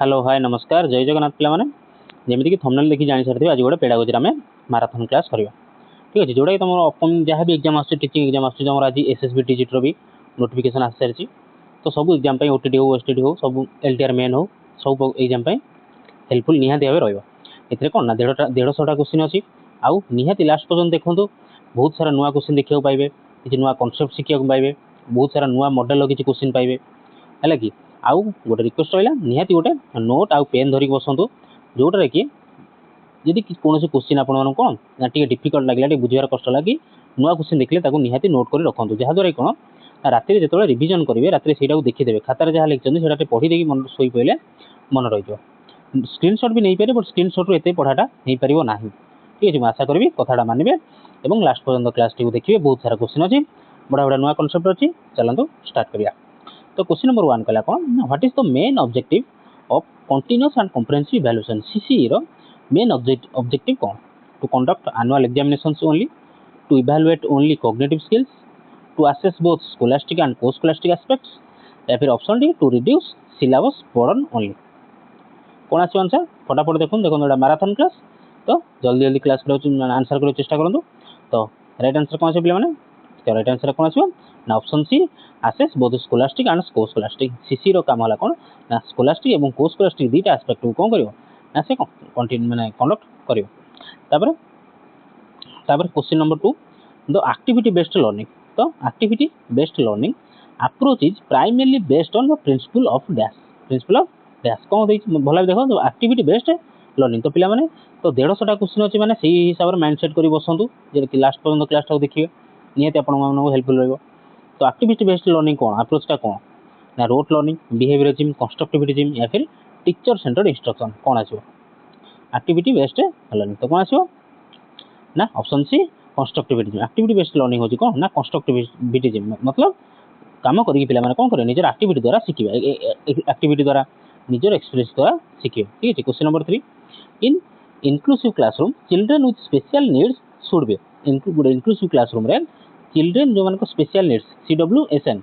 Hello hi नमस्कार जय जगन्नाथ पिला माने जेमिति कि थंबनेल देखि जानि सारथि आज गोटे पेडागोजी आमे माराथन क्लास करबा ठीक अछि जोडा कि तमरो अपकमिंग जहाँ भी एग्जाम आछे टीचिंग एग्जाम आछे जमरा आज एसएसबी टीजीटी रो भी नोटिफिकेशन आसी सारछि तो सब एग्जाम पय ओटीटी हो ओएसटीटी हो सब एलटीआर मेन हो सब एग्जाम पय हेल्पफुल निहाती भाबे रहइबो एथरे कोन ना 150 टा क्वेश्चन अछि आउ निहाती लास्ट पर्यंत देखंतु बहुत सारा नुवा क्वेश्चन देखियो पाइबे किछि नुवा कांसेप्ट सिखियो पाइबे बहुत सारा नुवा मॉडल किछि क्वेश्चन पाइबे हैला कि आउ गोटे रिक्वेस्ट रहा निहाती गोटे नोट आउ पेन धरिक बसतु जोटारे कि यदि कौन क्वेश्चन आपण कौन ना टी डिफिकल्ट लगे बुझार कष्ट लगे नुआ क्वेश्चन देखले निहाती नोट कर रखु जहाँद्वारा कौन राति जो रिविजन करेंगे राति से देखीदे खातार जहाँ लिखते से पढ़ी मन शोई पड़े मन रही स्क्रीनशॉट भी नहीं पारे बट स्क्रीनशॉट रू एत पढ़ाटा नहीं पार ना ठीक है आशा करी कथाटा मानवे और लास्ट पर्यटन क्लास टी देखिए बहुत सारा क्वेश्चन अच्छी बड़ा बड़ा नुआ कनसेप्ट अच्छी चलते स्टार्ट करिया। तो क्वेश्चन नंबर 1 कहला कौन what is the main objective of continuous and comprehensive evaluation CCE रो मेन ऑब्जेक्टिव कौन to conduct annual examinations only to evaluate only cognitive skills to assess both scholastic and post scholastic aspects या फिर option D to reduce syllabus burden only कौन आछो answer फटाफट देखो एटा marathon class तो जल्दी जल्दी क्लास कर आंसर कर चेष्टा करंतु तो राइट आंसर कौन आछो पिला माने तो राइट आंसर कौन आछो ना option C assess both scholastic and को स्कोलास्टिक सीसी रो काम होला कोन ना स्कोलास्टिक एवं को स्कोलास्टिक दीटा एस्पेक्ट को कोन करियो ना से कंटिन्यू माने कंडक्ट करियो तापर question number 2 the activity based learning तो activity based learning approach is primarily based on the principle of dash कौन भल देखो तो एक्टिविटी बेस्ड लर्निंग तो पिला माने तो 150 टा क्वेश्चन अछि माने सेही हिसाब रे माइंडसेट करी बसंतु जे कि लास्ट पर्यंत क्लास टा देखिए नियत आपण मानको हेल्पफुल रहइबो। तो एक्टिविटी बेस्ड लर्निंग कौन अप्रोचटा कौन ना रोट लर्निंग बिहेवियरिज्म कंस्ट्रक्टिविज्म या फिर टीचर सेंटर्ड इंस्ट्रक्शन कौन आछो एक्टिविटी बेस्ड लर्निंग तो कौन आछो ना option C constructivism activity based learning होची कौन ना कंस्ट्रक्टिविज्म मतलब काम करी पिला माने कौन करे निजर एक्टिविटी द्वारा सिखिबा एक्टिविटी द्वारा निजर एक्सपीरियंस द्वारा सिखिबा ठीक है। Question number 3 in inclusive classroom children with special needs should be inclusive classroom रे चिल्ड्रन जो मानको स्पेशल नीड्स CWSN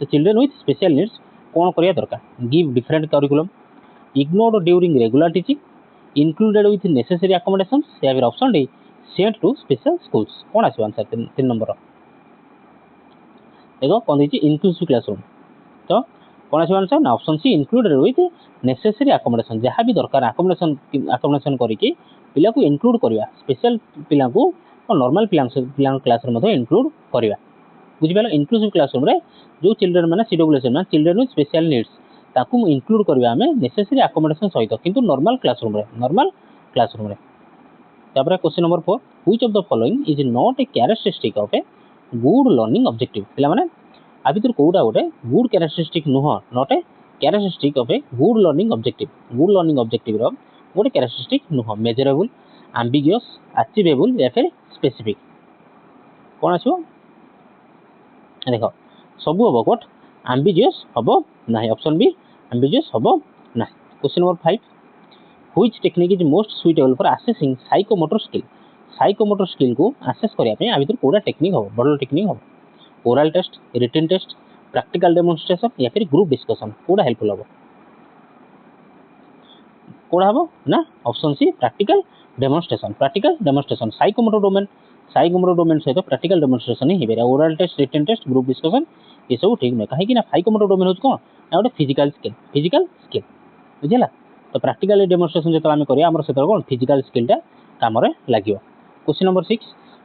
तो चिल्ड्रन विथ स्पेशल नीड्स कौन करिया दरकार give different curriculum ignored during regular teaching included with necessary accommodations या फिर option D sent to special schools कौन आछो आंसर 3 नंबर देखो कौन दीची इंक्लूसिव क्लासरूम तो कौन आछो आंसर ना option C included with necessary accommodation जहाँ भी दरकार अकोमोडेशन करिके पिला को इंक्लूड करिया स्पेशल पिला को और नॉर्मल पिला क्लास रे मध्ये इंक्लूड करिया बुझि पालो इंक्लूसिव क्लासरूम रे जो चिल्ड्रन माने CWSN माने चिल्ड्रन विथ स्पेशल नीड्स ताकू इंक्लूड करबा हमें नेसेसरी अकोमोडेशन सहित किंतु नॉर्मल क्लासरूम रे तापर question number 4 which of the following is not a characteristic of a good learning objective पिला माने आ भीतर कोडा गोटे गुड कैरेक्टरिस्टिक नुह not a characteristic of a good learning objective रो गोटे कैरेक्टरिस्टिक नुह मेजरेबल एम्बिगियस अचीवेबल या फिर स्पेसिफिक कौन आछो देखो सबू हम बट एम्बिजियस हम ना ऑप्शन बी एम्बिजियस हम ना। Question number 5 which technique is most suitable for assessing psychomotor skill को असेस करिया पे आ भीतर कोडा टेक्निक हो बडल टेक्निक हो oral test written test practical demonstration या फिर ग्रुप डिस्कशन कोडा हेल्पफुल हो कोडा हो ना option C practical demonstration psychomotor domain सहित प्रैक्टिकल डेमोन्स्ट्रेशन ही हेबे oral test written test group discussion ये सब ठीक न कहीं कि ना साइकोमोटर डोमेन हो कोन ना गोटे फिजिकल स्किल बुझला तो प्रैक्टिकल डेमोन्स्ट्रेशन जतो हम करिया हमर सेतर कोन फिजिकल स्किलटा काम रे लागियो। Question number 6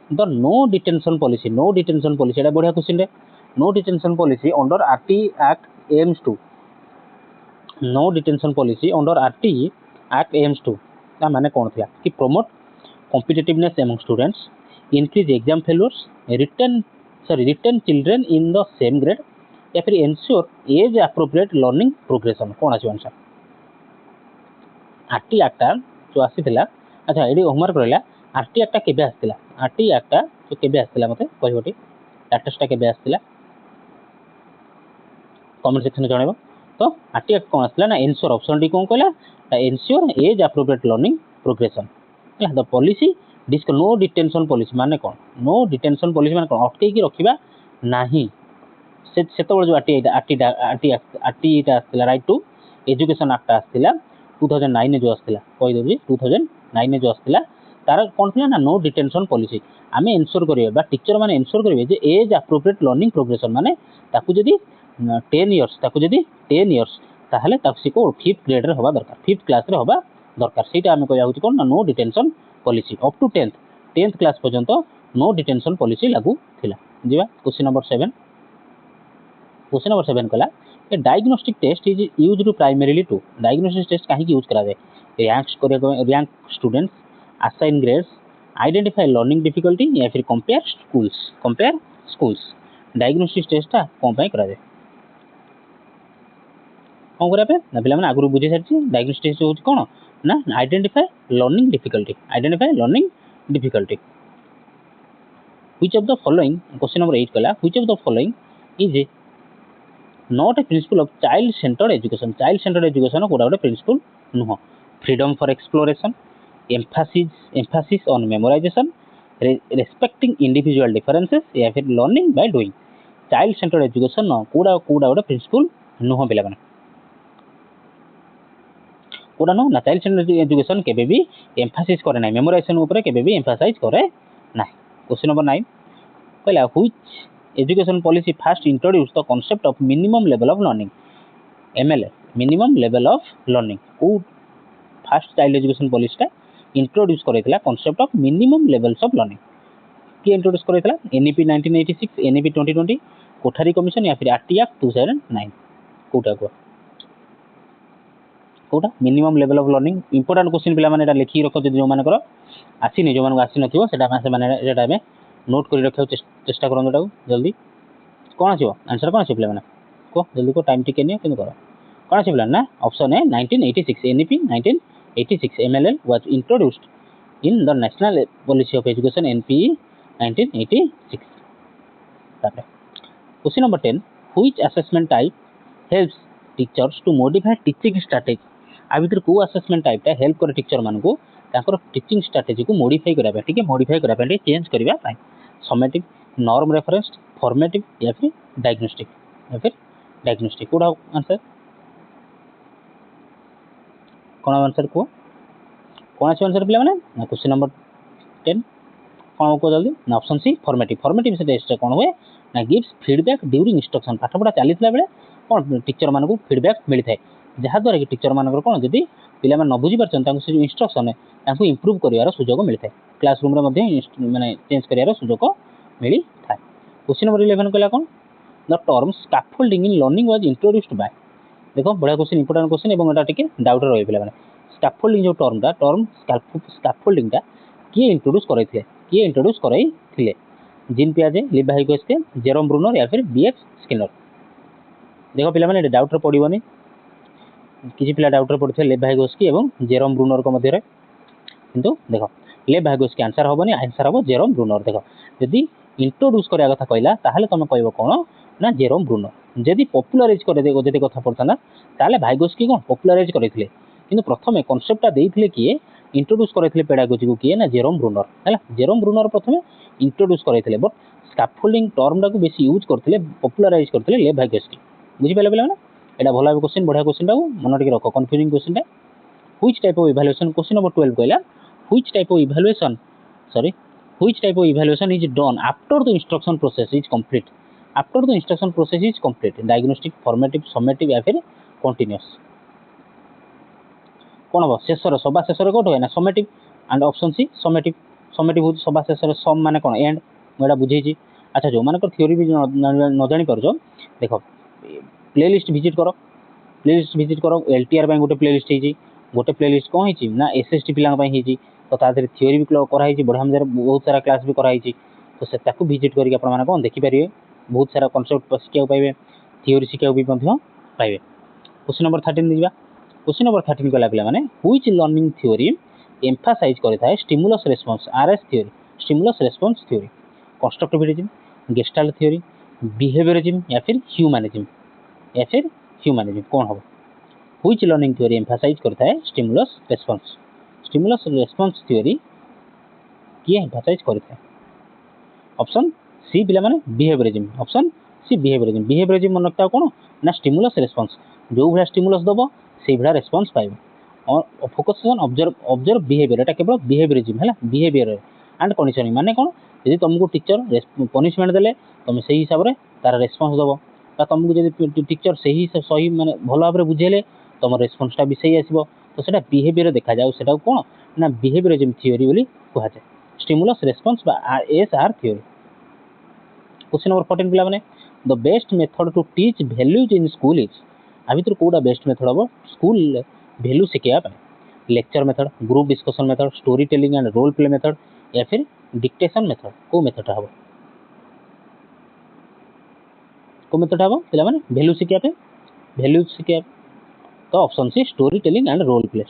the no detention policy एटा बढ़िया क्वेश्चन रे no detention policy under RT act aims to no detention policy under RT act aims to ता माने कोन थिया कि promote competitiveness among students increase exam failures retain children in the same grade या फिर ensure age appropriate learning progression कौन आछो answer RT एक्टा जो आसीथिला अच्छा एडी होमवर्क रहला आरटी एक्टा केबे आसीथिला आरटी एक्टा जो केबे आसीथिला मते कहबोटी लेटेस्ट केबे आसीथिला कमेंट सेक्शन में जणाइबो तो आरटी एक्ट कौन आसीथिला ना ensure ऑप्शन डी कौन कहला ensure age appropriate learning progression या the policy no detention policy माने कौन नो डिटेंशन पॉलिसी माने कौन अटके की रखिबा नाही से जो आरटी आसला राइट टू एजुकेशन एक्ट आसला 2009 जो आसला कहीदे 2009 जो आसला तार कौन थी ना नो डिटेंशन पॉलिसी आम एनश्योर करेंगे टीचर मैंने एनश्योर करेंगे जे एज एप्रोप्रिएट लर्निंग प्रोग्रेशन माने ताकू जदी 10 इयर्स ताकू जदी 10 इयर्स ताहले ताकसी को 5th ग्रेड रे होबा दरकार 5th क्लास रे होबा दरकार सेटा आम कहया होची कोन ना no detention policy up to 10th class पर्यंत नो डिटेंशन पॉलिसी लागू थिला जीवा क्वेश्चन नंबर 7 क्वेश्चन नंबर 7 कला a diagnostic test is used primarily to diagnostic test काहे यूज करा जाए rank students assign grades identify learning difficulty या फिर कंपेयर स्कूल्स डायग्नोस्टिक टेस्ट टा कोन पय करा जाए कौन करा ना पे आगुरी बुझे सारी डायग्नोस्टिक टेस्ट होची कोन ना identify learning difficulty which of the following question number 8 कला which of the following is not a principle of child centred education कोडा गोटे प्रिंसिपल नुह freedom for exploration emphasis on memorisation respecting individual differences या फिर learning by doing child centred education कोडा गोटे principle नुह पिला माने कोडा नो ना चाइल्ड सेंटर्ड एजुकेशन केबे भी एम्फासिस करे ना मेमोराइजेशन ऊपर केबे भी एम्फासाइज करे ना क्वेश्चन नंबर 9 कहला which education policy first introduce the concept of minimum level of learning MLA minimum level of learning को फर्स्ट चाइल्ड एजुकेशन पॉलिसी टा इंट्रोड्यूस करैतला concept of minimum levels of learning के introduce करैतला NEP 1986 NEP 2020 Kothari commission या फिर RT act 2009 कोटा कोटा minimum level of learning important question पिला माने एटा लिखि रखो जे जो मानकर आसीनी जो मानक आसी नथिवो सेटा से माने एटा में नोट करि रखियो चेष्टा करन एटा जल्दी कोन आछो आंसर कोन आछो पिला माने को जल्दी को टाइम टिके नियो किन करो कोन आछो पिला ना ऑप्शन है 1986 NEP 1986 MLL was introduced in the national policy of education NP 1986 तापर question number 10 which assessment type helps teachers to modify teaching strategy आ भीतर को असेसमेंट टाइप टा हेल्प करे टीचर मान को ताकर टीचिंग स्ट्रैटेजी को मॉडिफाई करा ठीक है मॉडिफाई करा चेंज करबा समेटिव नॉर्म रेफरेंस फॉर्मेटिव या फिर डायग्नोस्टिक कोडा आंसर कोन आंसर को कोन आंसर पिला माने ना क्वेश्चन नंबर 10 कोन को जल्दी ना ऑप्शन सी फॉर्मेटिव से टेस्ट कोन हुए ना गिव्स फीडबैक ड्यूरिंग इंस्ट्रक्शन पाठ पढ़ा चलीतला बेले कोन टीचर मान को फीडबैक मिलता है जहाँ द्वारा कि टीचर मानकर कोन जदी पिला मन न बुझी परछन से इंस्ट्रक्शन तांको इंप्रूव करिवार सुजोग मिलता है क्लासरूम रे मध्ये माने चेंज करिवार सुजोग मिली था क्वेश्चन नंबर 11 कहला कोन the term scaffolding in learning was introduced by देखो बड़ा क्वेश्चन इंपोर्टेंट क्वेश्चन एवं एटा टिके डाउट रही पिला माने स्कैफोल्डिंग जो टर्म स्कैफोल्डिंग टा किए इंट्रोड्यूस कराई जीन पियाजे लिव वाइगोस्की जेरोम ब्रूनर या फिर बीएफ स्किनर देखो पिला माने डाउट रे पड़िबोनी किसी पिला डाउट रे पड़थे लिव वाइगोस्की एवं जेरोम ब्रूनर को मध्य रे किंतु देखो लिव वाइगोस्की आंसर होबनी आंसर होबो जेरोम ब्रूनर देखो यदि इंट्रोड्यूस करिया कथा कहला ताहले तमे कहबो कोन ना जेरोम ब्रूनर यदि पॉपुलराइज करे देखो जदि कथा पड़थना ताहले वाइगोस्की कोन पॉपुलराइज करैथिले किंतु प्रथमे कांसेप्ट ता देइथिले किए इंट्रोड्यूस करैथिले पेडागोजी को किए ना जेरोम ब्रूनर हैला जेरोम ब्रूनर प्रथमे इंट्रोड्यूस करैथिले बट स्कैफोल्डिंग टर्म टा को बेसी यूज करथिले पॉपुलराइज करथिले लिव वाइगोस्की बुझि पाले बेला ना एटा भला क्वेश्चन बढ़िया क्वेश्चन टा मन टिके रखो कंफ्यूजिंग क्वेश्चन टा which type of evaluation question number 12 कहला which type of evaluation is done after the instruction process is complete diagnostic formative summative या फिर कंटीन्यूअस कोन हो शेषर सभा शेषर कोट है ना summative and option C summative हो सभा शेषर सम माने कोन एंड मोडा बुझे छी अच्छा जो मानकर थ्योरी भी न जानि परजो देखो प्लेलिस्ट विजिट करो एलटीआर बाय गोटे प्लेलिस्ट है गोटे प्लेलिस्ट कौन है ना एसएसडी पिला है तो तादर थ्योरी भी कराई बढ़िया मजा बहुत सारा क्लास भी कराई तो से ताकू विजिट करके आपण माने कोन देखि परिवे बहुत सारा कांसेप्ट शिखिया पाइबे थ्योरी शिखिया भी पाइबे क्वेश्चन नंबर 13 दिबा क्वेश्चन नंबर 13 कला पिला माने व्हिच लर्निंग थ्योरी एम्फासाइज करता है stimulus response RS theory constructivism gestalt theory behaviourism या फिर ह्यूमनिज्म कौन हो व्हिच लर्निंग थ्योरी एम्फासाइज करता है स्टिमुलस रेस्पॉन्स थ्योरी किए एम्फासाइज करता है ऑप्शन सी पिला माने बिहेवियरिज्म ऑप्शन सी बिहेवियरिज्म मन रखता कौन ना स्टिमुलस रेस्पॉन्स जो भाया स्टिमुलस दबो से भाया रेस्पन्स पाइब फोकस ऑन ऑब्जर्व बिहेवियर एटा केवल बिहेवियरिज्म है बिहेवियर एंड कंडीशनिंग माने कौन यदि तुमको टीचर पनिशमेंट देले तुम से हिसाब से तार रेस्पन्स दब तुमको जब टीचर सही माने भल भाव में बुझेले तुम रेस्पन्सटा भी सही आसो तो सेटा बिहेवियर देखा जाए सेटा कौन ना बिहेवियरिज्म थ्योरी बोली कहुए stimulus response SR theory. Question number 14 पिला माने the best method to teach values in school is आ भीतर कोडा बेस्ट मेथड हम स्कूल वैल्यू शिखेबा lecture method group discussion method story telling and role play method या फिर डिक्टेशन मेथड को मेथड हम पिला माने वैल्यू शिखेबा तो option C story telling and role play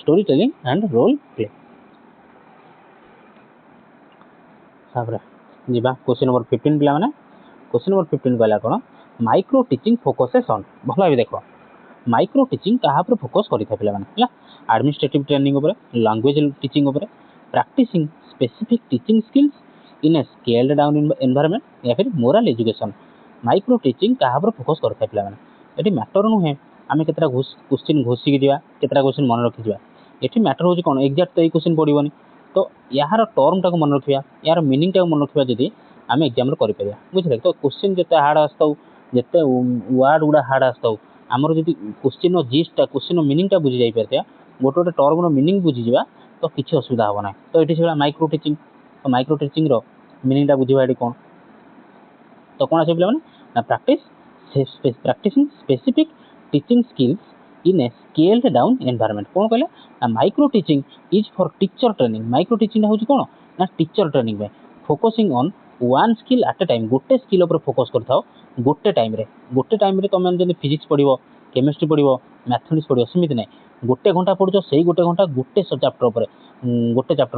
जीवा क्वेश्चन नंबर 15 पिला माने क्वेश्चन नंबर 15 कहला कोन माइक्रो टीचिंग फोकसेस ऑन भल भाव देखो माइक्रो टीचिंग कहा पर फोकस करिथा पिला माने हला एडमिनिस्ट्रेटिव ट्रेनिंग ऊपर लैंग्वेज टीचिंग ऊपर practising specific teaching skills in a scaled down environment या फिर मोरल एजुकेशन माइक्रो टीचिंग कहा पर फोकस करिथा पिला माने एटी मैटर नुहे आमे केतरा क्वेश्चन घोषी के दिया केतरा क्वेश्चन मन रखि दिया एटी मैटर होची कोन एग्जैक्ट तो ए क्वेश्चन पड़िबोनी तो यार टर्म टाक मन रखिया यार मीनिंग टाक मन रखिया जदी आमे एग्जाम रे करि परिया बुझले तो क्वेश्चन जते हार्ड आस्ताउ जते वर्ड गुडा हार्ड आस्ताउ आमर जदी क्वेश्चन नो जीस्ट क्वेश्चन नो मीनिंग टा बुझी जाई परतिया गोटे गोटे टर्म नो मीनिंग बुझी जिबा तो किछि असुविधा हो ना तो एटी सेला माइक्रो टीचिंग रो मीनिंग टा बुझिबा एटी कोन तो कोन आसे पिला माने practising specific teaching skills in a scaled down environment कौन कहले micro teaching is for teacher training micro teaching होची कोन ना टीचर ट्रेनिंग में focusing on one skill at a time गोटे स्किल ऊपर फोकस करथाओ गोटे टाइम रे तुम जब फिजिक्स पढ़ो केमिस्ट्री पढ़ो मैथमेटिक्स पढ़ो सेमती ना गोटे घंटा पढ़ो से गोटे घंटा गोटे चैप्टर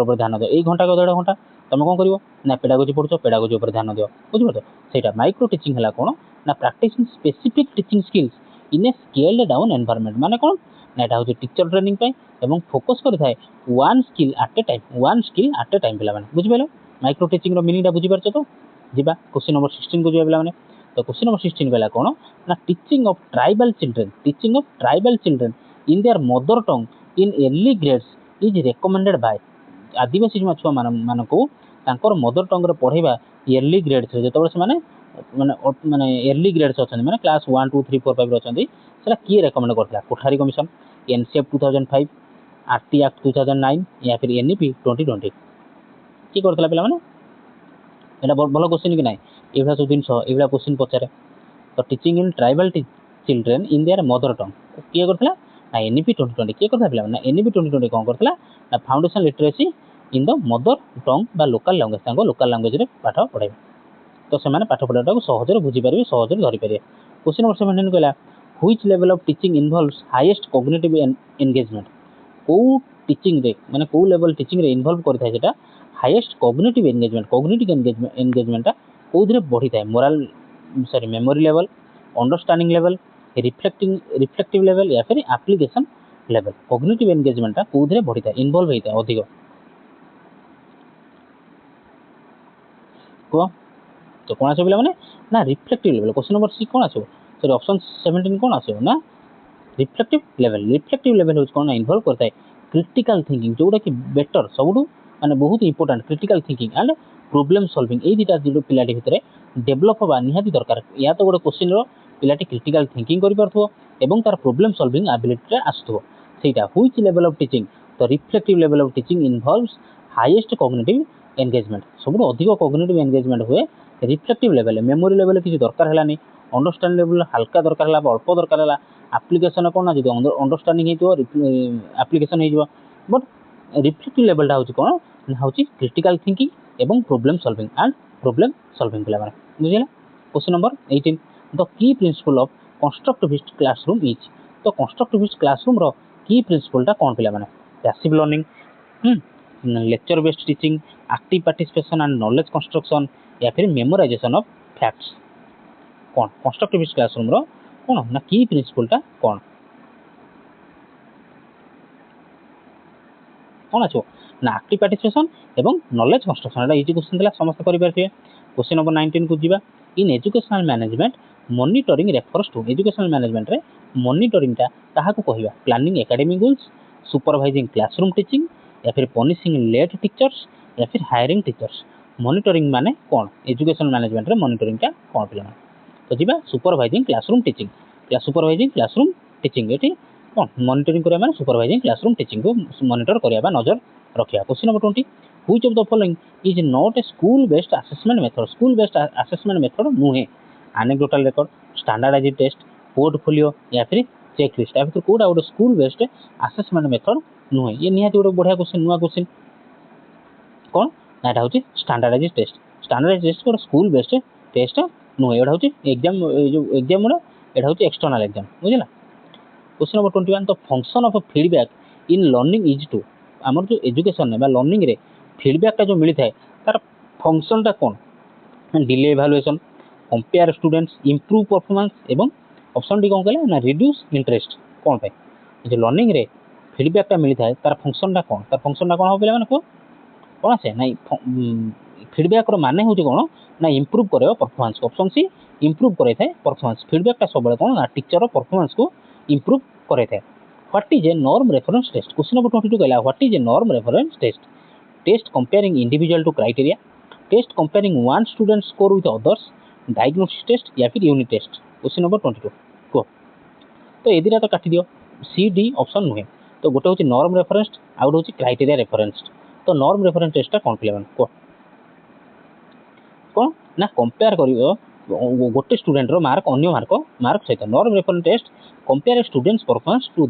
पर ध्यान दियो 1 घंटा का 1.5 घंटा तुम कौन कर ना पेडागोजी पढ़ो पेडागोजी पर ध्यान दियो बुझिपार सेटा माइक्रो टीचिंग है कौन ना practising specific teaching skills in a scaled down environment माने कौन ना एटा होची टीचर ट्रेनिंग पे एवं फोकस करिथाय one skill at a time पिला माने बुझिपेलो माइक्रो टीचिंग रो मीनिंग टा बुझि परछो तो जीवा क्वेश्चन नंबर 16 को जीवा पिला माने तो क्वेश्चन नंबर 16 कहला कौन ना teaching of tribal children in their mother tongue in early grades is recommended by आदिवासी छुआ मान को तांकर मदर टंग रे पढ़ेबा अर्ली ग्रेड्स रे जतबे से माने अर्ली ग्रेड्स अछन माने क्लास 1 2 3 4 5 रे अछन सेला की रेकमेंड करथला Kothari commission NCF 2005 RT act 2009 या फिर एनईपी 2020 की करथला पिला माने एटा भलो क्वेश्चन कि नाही एभला सब दिन एभला क्वेश्चन पचारे तो teaching in tribal children in their mother टंग की करथला ना एनईपी 2020 की करथला पिला ना एनईपी 2020 कोन करथला ना foundation literacy in the mother tongue बा लोकल लैंग्वेज तांको लोकल लैंग्वेज रे पाठ पढाइबे तो से पाठ पढ़ाटा को सहज बुझी पारे सहज धरी पारे क्वेश्चन नंबर 17 कहला which level of teaching involves highest cognitive engagement को टीचिंग रे माने को लेवल टीचिंग रे इन्वॉल्व करथाय सेटा हाईएस्ट कॉग्निटिव एंगेजमेंट को धरे बढ़ी थाए moral memory level understanding level reflective level या फिर एप्लीकेशन लेवल कॉग्निटिव एंगेजमेंट को धरे बढ़ी थाए इन्वॉल्व होता है अधिक को तो कौन आसो माने ना reflective level question number C कौन आसो सॉरी ऑप्शन 17 कौन आसो ना रिफ्लेक्टिव लेवल हो कौन इन्वॉल्व करता है क्रिटिकल थिंकिंग जोटा कि बेटर सबुठू माने बहुत important critical thinking and problem solving ए दुटा जो पिलाटी भितर डेवलप होगा निहाती दरकार या तो गोटे क्वेश्चन रो पिलाटी क्रिटिकल थिंकिंग करि पारथो एवं तार प्रॉब्लम सॉल्विंग एबिलिटी रे आसथो सेटा व्हिच लेवल ऑफ टीचिंग तो reflective level of teaching involves highest cognitive engagement सबुठू अधिक कॉग्निटिव एंगेजमेंट हुए रिफ्लेक्टिव लेवल मेमोरी लेवल किसी दरकार है अंडरस्टैंडिंग लेवल हल्का दरकार है अल्प दरकार है एप्लिकेशन कौन ना जो अंडरस्टैंडिंग हो एप्लिकेशन हो बट रिफ्लेक्टिव लेवलटा हूँ कौन हूँ क्रिटिकल थिंकिंग एवं प्रॉब्लम सॉल्विंग पिला माने बुझिला question number 18 the key principle of constructivist classroom is तो कंस्ट्रक्टिविस्ट क्लासरूम रो की प्रिंसिपलटा कौन पिला माने passive learning lecture based teaching active participation and knowledge construction या फिर मेमोराइजेशन ऑफ फैक्ट्स कौन कंस्ट्रक्टिविस्ट क्लासरूम रो कौन ना की प्रिंसिपलटा कौन आछो ना एक्टिव पार्टिसिपेशन एवं नॉलेज कंस्ट्रक्शन। एटा इजी क्वेश्चन थिला समस्त करि परथिबे। क्वेश्चन नंबर 19 को जीवा। In educational management monitoring refers to educational management रे मॉनिटरिंग टा काहा को कहिबा planning academic goals supervising classroom teaching या फिर पनिशिंग लेट टीचर्स या फिर हायरिंग टीचर्स। मॉनिटरिंग माने कोन एजुकेशनल मैनेजमेंट रे मॉनिटरिंग टा कोन पिला तो जीवा सुपरवाइजिंग क्लासरूम टीचिंग या सुपरवाइजिंग क्लासरूम टीचिंग एठी कोन मॉनिटरिंग करिया माने सुपरवाइजिंग क्लासरूम टीचिंग को मॉनिटर करिया बा नजर रखिया। Question number 20 which of the following is not a school based assessment method. School based assessment method नुहे anecdotal record standardised test portfolio या फिर चेक लिस्ट या फिर कोडा गोटे स्कूल बेस्ड असेसमेंट मेथड नुहे। ये निहाती गोटे बढ़िया क्वेश्चन नुआ क्वेश्चन कौन ना एटा होची स्टैंडर्डाइज्ड टेस्ट। स्टैंडर्डाइज्ड टेस्ट गोटे स्कूल बेस्ड टेस्ट नुहे एटा होची एग्जाम जो एग्जाम रे एटा होची एक्सटर्नल एग्जाम बुझिला। Question number 21 the function of feedback in learning is to हमर जो एजुकेशन बा लर्निंग रे फीडबैक टा जो मिली थाए तार फंक्शन टा कोन delay evaluation compare students improve performance एवं ऑप्शन डी कोन कहले ना रिड्यूस इंटरेस्ट कोन पे जो लर्निंग रे फीडबैक टा मिली थाए तार फंक्शन टा कोन हो पिला माने को कोन आसे ना फीडबैक रो माने होची कोन ना इंप्रूव करयो परफॉर्मेंस। ऑप्शन सी इंप्रूव करे थाए परफॉर्मेंस। फीडबैक टा सबले कोन ना टीचर रो परफॉर्मेंस को इंप्रूव करे थाए। What is a norm reference test. Question number 22 कहला what is a norm reference test. Test comparing individual to criteria test comparing one student score with others diagnostic test या फिर unit test. Question number 22 को तो ए दिरा तो काटी दियो C D option नुहे तो गोटे होची नॉर्म रेफरेंस आउट होची क्राइटेरिया रेफरेंस। तो नॉर्म रेफरेंस टेस्ट टा कोन प्लेवन को कोन ना कंपेयर करियो गोटे स्टूडेंट रो मार्क अन्य मार्क सहित। Norm reference test compare students performance to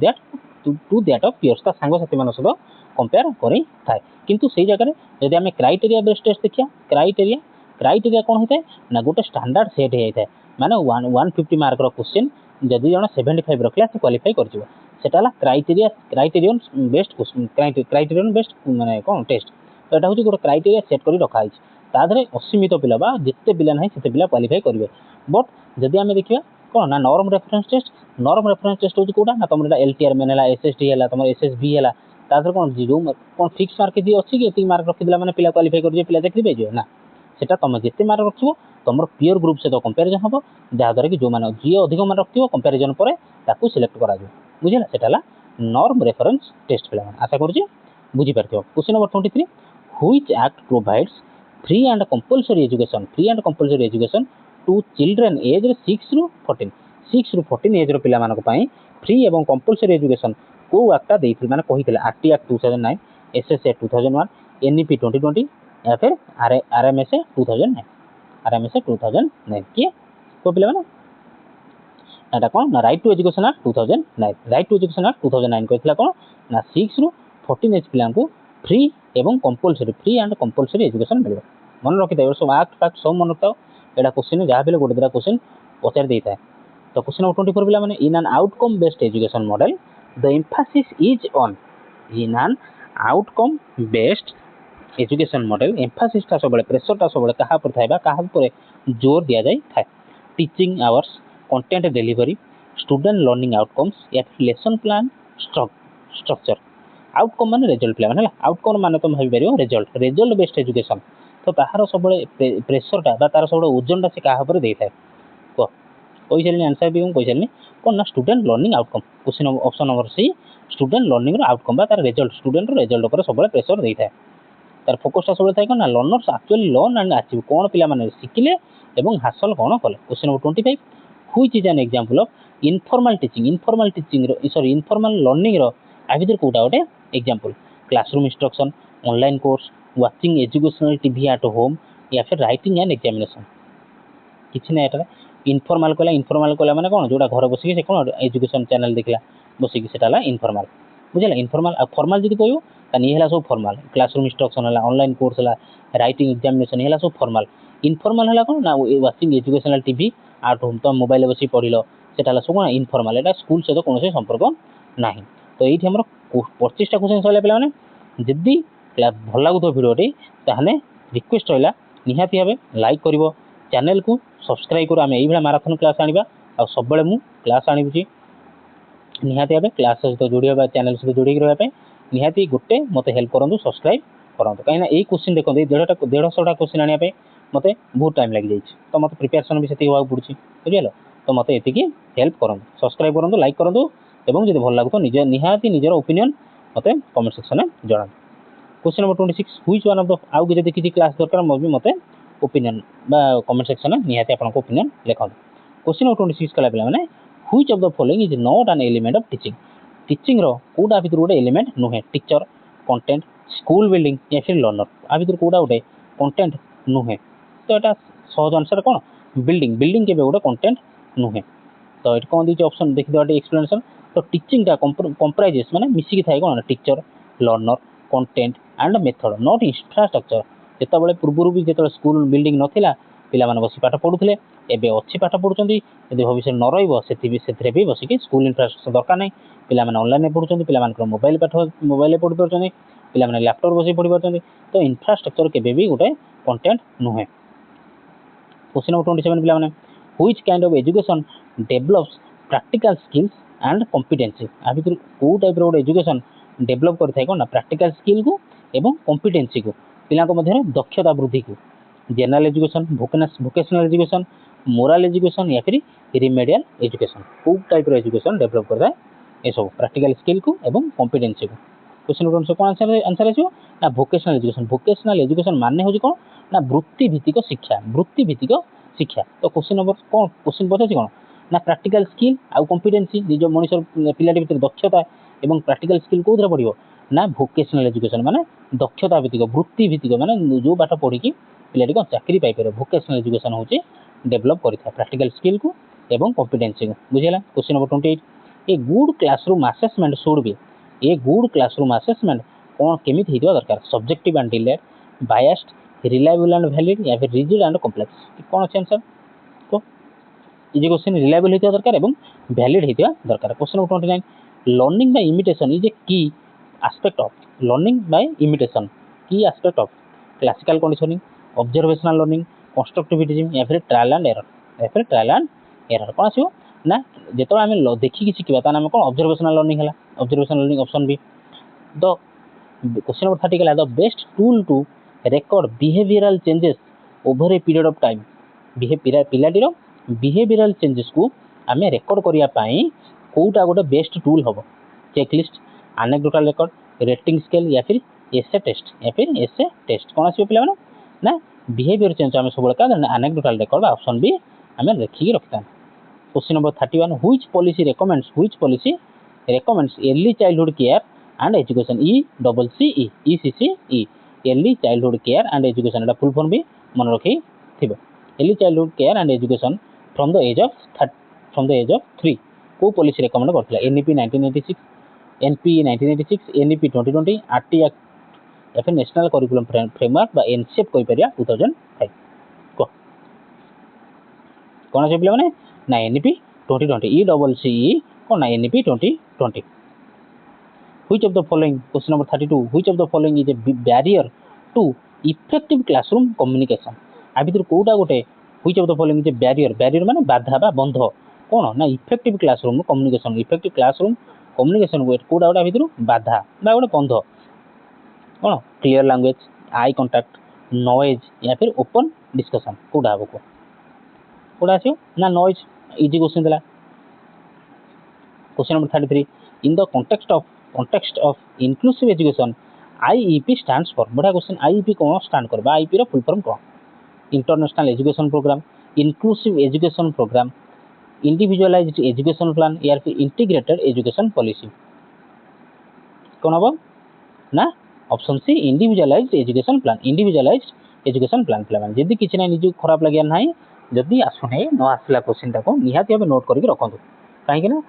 that of peers ता सांग साथी मान सहित कंपेयर करि थाए। किंतु सेही जगह रे यदि हमें क्राइटेरिया बेस्ड टेस्ट देखिया क्राइटेरिया कोन होइते ना गोटे स्टैंडर्ड सेट हे जाय माने 150 मार्क रो क्वेश्चन जदि जण 75 रखला से क्वालीफाई कर जिवो सेटाला criterion based question criterion based माने कोन टेस्ट। तो एटा होची गोटे क्राइटेरिया सेट करि रखा है ताधरे असीमित पिला बा जिते पिला नाही सेते पिला क्वालीफाई करिवे। बट जदि हमें देखिया कोन ना नॉर्म रेफरेंस टेस्ट होची कोडा ना तमरा LTR मेन हला SSD हला तमर SSB हला ताधरे कोन जो कोन फिक्स मार्क दी अछि कि एती मार्क रखि दिला माने पिला क्वालीफाई कर जे पिला चाकरी पे जे ना सेटा तम जिते मार्क रखिबो तमर पीयर ग्रुप से तो कंपैरिजन हबो जा द्वारा कि जो माने जी अधिक मार्क रखिबो कंपैरिजन परे ताकू सिलेक्ट करा जे बुझिला सेटाला नॉर्म रेफरेंस टेस्ट पिला आशा करछि बुझी परथियो। Question number 23 which act provides free and compulsory education to children age 6 रु 14 एज रो पिला मानक पई फ्री एवं कंपल्सरी एजुकेशन को एक्टा देइथिल माने कहिथिला आरटी एक्ट 2009 एसएसए 2001 एनईपी 2020 या फिर आरएमएसए 2009 किए को पिला माने एटा कोन ना राइट टू एजुकेशन एक्ट 2009 कहिथिला कोन ना 6 रु 14 एज पिला को फ्री एवं फ्री एंड कंपल्सरी एजुकेशन मिलबो। मन रखि दे सब एक्ट फैक्ट सब मन रखताओ एटा क्वेश्चन जहा बेले गोटे दिरा क्वेश्चन पचार देता है। तो क्वेश्चन नंबर 24 पिला माने in an outcome based education model the Mphasis is on in an outcome based education model Mphasis ता सबले प्रेशर ता सबले कहा पर थाइबा कहा पर जोर दिया जाय थाए teaching hours content delivery student learning outcomes या लेसन प्लान स्ट्रक्चर। आउटकम माने रिजल्ट पिला माने आउटकम माने तुम भाबी परियो रिजल्ट बेस्ड एजुकेशन तो ताहार सबले प्रेशर ता तार सबले ओजन ता से कहा पर देई थाए को कोई चलनी आंसर भी कोई चलनी कोन ना student learning outcome. Question option number C student learning रो आउटकम बा तार रिजल्ट स्टूडेंट रो रिजल्ट पर सबले प्रेशर देई थाए तार फोकस ता सबले थाए कोन ना learners actually learn and achieve कोन पिला माने सिखिले एवं हासिल कोन कले। Question number 25 which is an example of informal learning रो आबिदर कोटा ओटे example classroom instruction online course watching educational TV at home या फिर राइटिंग एंड एग्जामिनेशन किछि नै एटा इनफॉर्मल कला माने कोन जोडा घर बसी से कोन एजुकेशन चैनल देखला बसी सेटाला इनफॉर्मल बुझला। इनफॉर्मल आ फॉर्मल जदी कहयो तानी हेला सब फॉर्मल क्लासरूम इंस्ट्रक्शन हला ऑनलाइन कोर्स हला राइटिंग एग्जामिनेशन हेला सब फॉर्मल। इनफॉर्मल हला कोन ना watching educational TV at home तो मोबाइल बसी पढिलो सेटाला सब कोन इनफॉर्मल एटा स्कूल से तो कोनसे संपर्क नाही। तो एठी हमर 25 टा क्वेश्चन सले पिला माने जदी भल लागु तो वीडियो टी ताहने रिक्वेस्ट होइला निहाती हबे लाइक करिवो चैनल को सब्सक्राइब करो आमे एई भला मैराथन क्लास आनिबा आ सबबेले मु क्लास आनिबुची निहाती हबे क्लास से तो जोड़ी हबा चैनल से जोड़ी रहबा पे निहाती गोटे मते हेल्प करंतु सब्सक्राइब करंतु कहीं ना ए क्वेश्चन देखो 150टा क्वेश्चन आनिया पे मते बहुत टाइम लग जाई तो मते प्रिपरेशन भी सेति होवा पड़ुची बुझियलो तो मते एतिकी हेल्प करंतु सब्सक्राइब करंतु लाइक करंतु एवं जदि भल लागो तो निहाती निजर ओपिनियन मते कमेंट सेक्शन में जणांतु question number 26 which one of the आउ जदि किछि क्लास दरकार मते ओपिनियन बा कमेंट सेक्शन में निहाती आपन को ओपिनियन लिखंतु क्वेश्चन नंबर 26 कला पिला माने which of the following is not an element of teaching teaching रो कोडा भितर गोटे एलिमेंट नुहे टीचर कंटेंट स्कूल बिल्डिंग या फिर लर्नर आ भितर कोडा गोटे कंटेंट नुहे तो एटा सहज आंसर कोन बिल्डिंग बिल्डिंग के गोटे कंटेंट नुहे तो एट कोन दी ऑप्शन देखि दो एक्सप्लेनेशन तो टीचिंग टा कंप्राइजेस माने मिसी की थाय कोन teacher learner content and method not infrastructure जेता बेले पूर्वरु भी जेता स्कूल बिल्डिंग नथिला पिला माने बसी पाठ पढुथिले एबे अच्छी पाठ पढुचंदी यदि भविष्य न रहिबो सेथि भी बसी के स्कूल इंफ्रास्ट्रक्चर दरकार नै पिला माने ऑनलाइन पढुचंदी पिला मानकर मोबाइल पाठ मोबाइल पढि परचंदी पिला माने लैपटॉप बसी पढि परचंदी तो इंफ्रास्ट्रक्चर केबे भी गोटे कंटेंट नुहे क्वेश्चन नंबर 27 पिला माने which kind of education develops practical skills and competency आ भितर को टाइप रो एजुकेशन डेवलप करथाय कोन प्रैक्टिकल स्किल को एवं कॉम्पिटेंसी को पिला को मध्य दक्षता वृद्धि को general education vocational education moral education या फिर रिमेडियल एजुकेशन को टाइप रो एजुकेशन डेवलप करथाय ए सब प्रैक्टिकल स्किल को एवं कॉम्पिटेंसी को क्वेश्चन नंबर कोन आंसर आछो ना वोकेशनल एजुकेशन माने हो कोन ना वृत्ति भित्तिक शिक्षा तो क्वेश्चन नंबर कोन क्वेश्चन पछे कोन ना प्रैक्टिकल स्किल आ कॉम्पिटेंसी जो मनुष्य पिलाटी भितर दक्षता एवं प्रैक्टिकल स्किल कोथरे पड़िबो ना वोकेशनल एजुकेशन माने दक्षता भित्तिक वृत्ति भित्तिक माने जो पाठ पढ़ी की पिलाटी को चाकरी पाई पारे वोकेशनल एजुकेशन होची डेवलप करिथा प्रैक्टिकल स्किल को एवं कॉम्पिटेंसी को बुझिला question number 28 a good classroom assessment should be a good classroom assessment कोन केमिति हितवा दरकार subjective and delayed biased reliable and valid या फिर रिजिड एंड कॉम्प्लेक्स कोन अछि आंसर तो इजे क्वेश्चन रिलायबल हितवा दरकार एवं वैलिड हितवा दरकार question number 29 learning by imitation is a key aspect of learning by imitation key aspect of classical conditioning observational learning constructivism या फिर ट्रायल एंड एरर कोन आसीबो ना जेतो आमे देखि कि सिखबा ता नाम कोन observational learning option B the question number 30 कला the best tool to record behavioural changes over a period of time पिलाटीर बिहेवियरल चेंजेस को आमे रेकॉर्ड करिया पई कोउटा गोटे बेस्ट टूल हबो checklist anecdotal record rating scale या फिर एसे टेस्ट कोन आसीबो पिला माने ना बिहेवियर चेंज आमे सबले का एनेक्डोटल रेकॉर्ड ऑप्शन बी आमे रखी रखता question number 31 which policy recommends early childhood care and education ECCE early childhood care and education एटा फुल फॉर्म भी मन रखी थिबो early childhood care and education from the age of 3 को policy recommend करथला NEP 1986 NP 1986 NEP 2020 RT act या फिर national curriculum framework बा NCF कहि परिया 2005 को कोन छै पिला माने ना NEP 2020 ECCE को ना NEP 2020 which of the following question number 32 which of the following is a barrier to effective classroom communication आ भितर कोडा गोटे which of the following is a barrier माने बाधा बा बंध कोन ना इफेक्टिव क्लासरूम कम्युनिकेशन को कोडा गोटा भितर बाधा बा गोटे बंध कोन clear language eye contact noise या फिर ओपन डिस्कशन कोडा हबो कोडा आछो ना नॉइज इजी क्वेश्चन दिला question number 33 in the context of inclusive education IEP stands for बड़ा क्वेश्चन IEP कौन स्टैंड करबा IEP रो फुल फॉर्म कौन international education programme inclusive education programme individualised education plan या फिर इंटीग्रेटेड एजुकेशन पॉलिसी कौन हबो ना option C individualised education plan plan जदी किछ ना निजु खराब लगिया नाही जदी आसुने न आसला क्वेश्चन टाको निहाती हबे नोट करके रखंतु काहे कि ना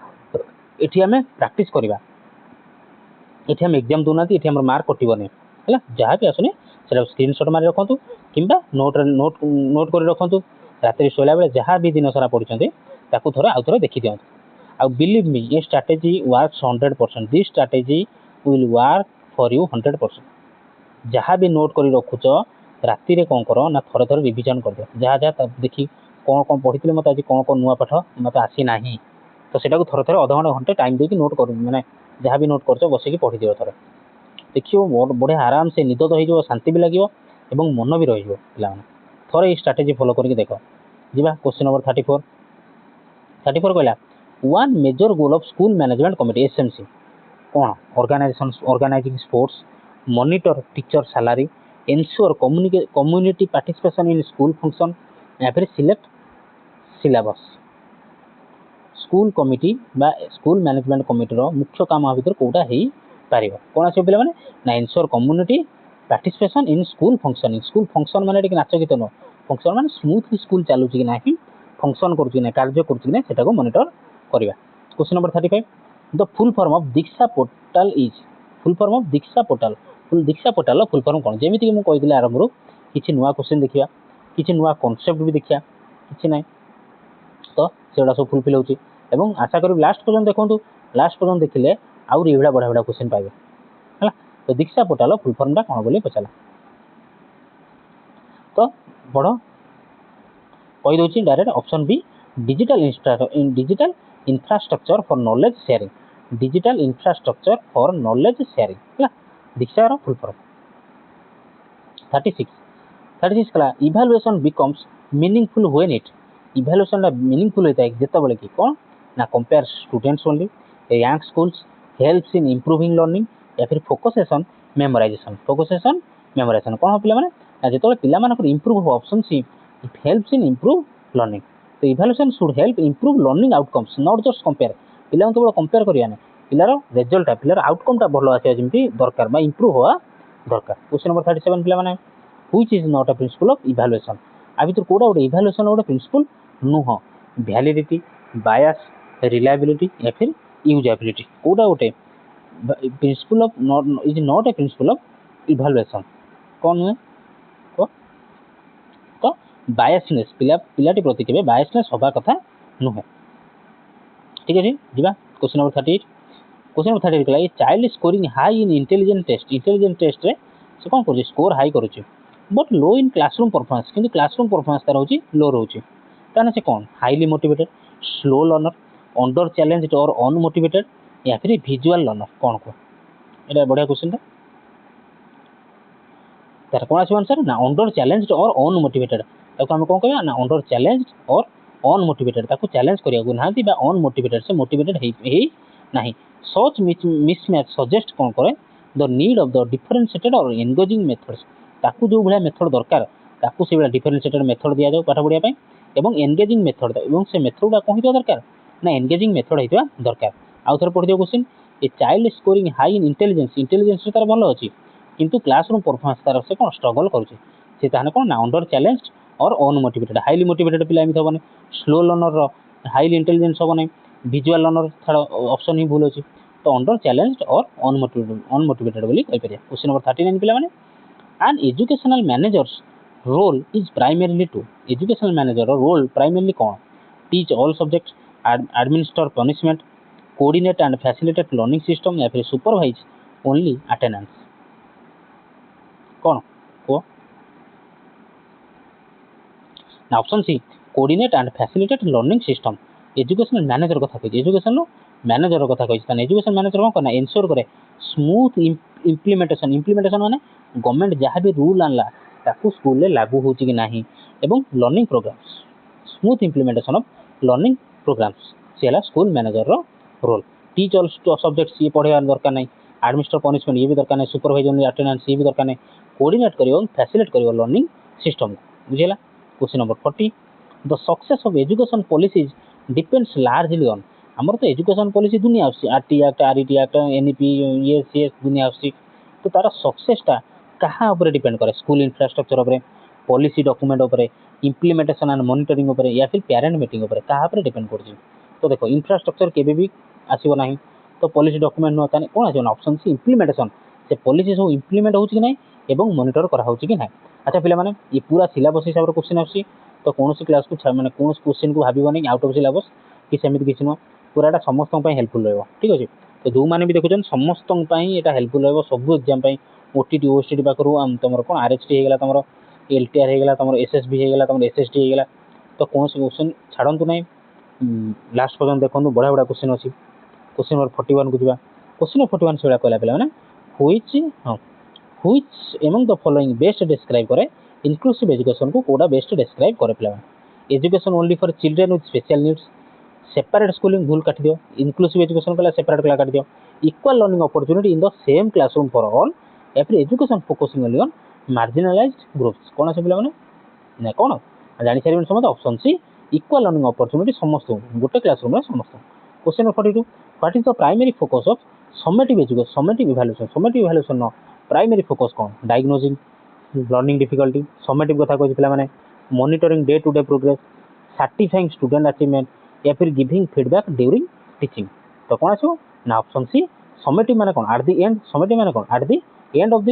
एठी हमें प्रैक्टिस करबा एठी हम एग्जाम दोनाती एठी हमर मार्क कटिबो नै हला जहा भी आसुने सेटा स्क्रीनशॉट मारि रखंतु किंबा नोट कर रखंतु रात्रि सोला बेले जहा भी दिन सारा पढिचंते ताकू थोड़ा आउ थोड़ा देखि दियंतु आ बिलीव मी ये strategy works 100% this strategy will work for you 100% जहा भी नोट करी रखुचो राति रे कोन करो ना थोड़ा थोड़ा रिवीजन कर दे जहा देखि कोन पढितले मते आज कोन नुवा पाठ मते आसी नाही तो सेटा को थोड़ा थोड़ा आधा घंटे टाइम दे कि नोट कर माने जहा भी नोट करछो बसे कि पढि दियो थोड़ा देखियो बढ़िया आराम से निद तो हो शांति भी लगे और मन भी रही पे थोड़े ये स्ट्राटेजी फॉलो करके देख जी क्वेश्चन नंबर 34 कहला one major goal of school management committee SMC कौन organising sports monitor teacher salary ensure community participation in school function या फिर सिलेक्ट सिलेबस स्कूल कमिटी बा स्कूल मैनेजमेंट कमिटीर मुख्य काम भितर कौटा हो पार कौन आस पे ना ensure community participation in school function माने नाच गीत नुह फंक्शन माने स्मूथली स्कूल चलुची कि ना फंक्शन करुच्ची कार्य करुच्ची मॉनिटर करवा question number 35 the full form of Diksha portal is full form of Diksha portal full form कौन जमीती मुझे कही आरंभ किसी नुआ क्वेश्चन देखा किसी नुआ कॉन्सेप्ट भी देखा कि ना तो से सब फुलफिल होची एवं आशा करी लास्ट पर्यंत देखो लास्ट पर्यंत देखिले आउ ये बढ़िया बढ़िया क्वेश्चन पाइबे है तो दीक्षा पोर्टल फुल फॉर्मटा कौन बोली पचारा तो बड़ कहीदे direct option B digital infrastructure for knowledge sharing digital infrastructure for knowledge sharing है दीक्षार फुल फॉर्म 36 कला evaluation becomes meaningful when it evaluation meaningful होता है जितेबाला कि कौन ना compare students only rank schools helps in improving learning या फिर फोकसेसन मेमोराइजेशन कौन पे मैंने जो पे इंप्रूव हो option C it helps in improve learning तो evaluation should help improve learning outcomes not just compare पिला केवल कंपेयर करिया नहीं पिलार रिजल्ट पिलार आउटकमटा भल आसा जमी दरकार इंप्रूव होगा दरकार क्वेश्चन नंबर 37 पिला माने which is not a principle of evaluation आ भीतर कोडा गोटे इवैल्यूएशन गोटे प्रिंसिपल नुह वैलिडिटी बायस रिलायबिलिटी या फिर यूजेबिलिटी कोडा गोटे principle of is not a principle of evaluation कौन नुहे तो बायसनेस पिलाटी प्रति के बायसनेस हवा कथा नुहे ठीक है जीवा क्वेश्चन नंबर 38 कहला child scoring high in intelligent test रे से कौन कर स्कोर हाई करुच्ची but low in classroom performance किंतु क्लासरूम परफॉर्मेंस तार होची लो रोची ताने से कौन highly motivated slow learner under challenged और अनमोटिवेटेड या फिर विजुअल लर्नर कौन को एटा बढ़िया क्वेश्चन तार कौन आसो आंसर ना अंडर चैलेंज्ड और अनमोटिवेटेड ताको हम कौन कहबा ना अंडर चैलेंज्ड और अनमोटिवेटेड ताको चैलेंज करिया को नांती बा अनमोटिवेटेड से मोटिवेटेड हे नाही सच मिसमैच सजेस्ट कौन करे the need of the differentiated और एंगेजिंग मेथड्स ताकू जो भाया मेथड दरकार ताकू से भाया डिफरेंशिएटेड मेथड दिया जाओ पाठ पढ़िया पई एवं एंगेजिंग मेथड एवं से मेथडा कौन हितो दरकार ना एंगेजिंग मेथड हितो दरकार आउ थोर पढ़ दियो question a child scoring high in intelligence तार भल अछि किंतु क्लासरूम परफॉर्मेंस तार से कौन स्ट्रगल करुचे से ताने कौन ना अंडर चैलेंज्ड और अनमोटिवेटेड हाईली मोटिवेटेड पिला एमि थबने स्लो लर्नर हाईली इंटेलिजेंस हो नहीं विजुअल लर्नर छाड़ ऑप्शन ही भूल अच्छी तो अंडर चैलेंज्ड और अनमोटिवेटेड बोली कहि परिया क्वेश्चन नंबर 39 पिला माने an educational manager's role is primarily to educational manager role primarily कौन teach all subjects administer punishment coordinate and facilitate learning system या फिर सुपरवाइज ओनली अटेंडेंस कौन को ना option C coordinate and facilitate learning system educational manager कथा कहि educational manager कथा कहि ताने एजुकेशन मैनेजर कौन करना एंश्योर करे स्मूथ इम्प्लीमेंटेशन माने गवर्नमेंट जहाँ भी रूल आनला ताकू स्कूल ले लागू होची कि नाही एवं learning programs smooth implementation of learning programs सेला स्कूल मैनेजर रो रोल टीच ऑल सब्जेक्ट्स ये पढ़ेवा दरकार नहीं एडमिनिस्टर पनिशमेंट ये भी दरकार नहीं सुपरवाइजर अटेंडेंस ये भी दरकार नहीं कोऑर्डिनेट करियो फैसिलिटेट करियो लर्निंग सिस्टम बुझेला question number 40 the success of education policies depends largely on आमर तो एजुकेशन पॉलिसी दुनिया आसी RT act RET act NEP ये सीएस दुनिया आसी तो तार सक्सेसटा कहाँ ऊपर डिपेंड करे स्कूल इंफ्रास्ट्रक्चर ऊपर पॉलिसी डॉक्यूमेंट ऊपर इंप्लीमेंटेशन एंड मॉनिटरिंग ऊपर या फिर पेरेंट मीटिंग ऊपर कहाँ ऊपर डिपेंड करछि तो देखो इंफ्रास्ट्रक्चर केबे भी आसीबो नाही तो पॉलिसी डॉक्यूमेंट न ताने कोन आछन ऑप्शन सी इंप्लीमेंटेशन से पॉलिसी सब इंप्लीमेंट होछि कि नाही एवं मॉनिटर करा होछि कि नाही अच्छा पिला माने ये पूरा सिलेबस हिसाब रे क्वेश्चन आसी तो कौन सी क्लास को माने कौन क्वेश्चन को भाबो आउट ऑफ सिलेबस कि सेमिति किछि न पूराटा समस्त हेल्पफुल रहबो ठीक अछि तो जो माने भी देखुछन समस्त एटा हेल्पफुल रहबो सब एग्जाम ओटीटी ओएसटीटी पाखरु तुमर कोन आरएचटी हे गेला तुमर एलटीआर हे गेला तुमर एसएसबी हे गेला तुमर एसएसडी हे गेला तो कौन से क्वेश्चन छाड़ंतु नहीं लास्ट पर्यंत देखो बढ़िया बढ़िया क्वेश्चन अच्छी क्वेश्चन नंबर 41 को जा क्वेश्चन नंबर 41 से कहला पे मैंने which हाँ which among the following best describe करे inclusive education को कोड़ा best describe करे पिला education only for children with special needs separate schooling भूल काट दियो inclusive education कला separate कला काट दियो equal learning opportunity in the same classroom for all every education focusing only on marginalized groups कौन से पिला माने ना कौन जानि सारि समझ option C equal learning opportunity समस्त गोटे क्लासरूम रे समस्त question number 42 what is the primary focus of summative education summative evaluation नो प्राइमरी फोकस कोन डायग्नोसिंग लर्निंग डिफिकल्टी समेटिव कथा कहै पिला माने monitoring day to day progress certifying student achievement या फिर गिविंग फीडबैक ड्यूरिंग टीचिंग तो कोन आछो ना ऑप्शन सी समेटिव माने कोन एट द एंड समेटिव माने कोन at the end of the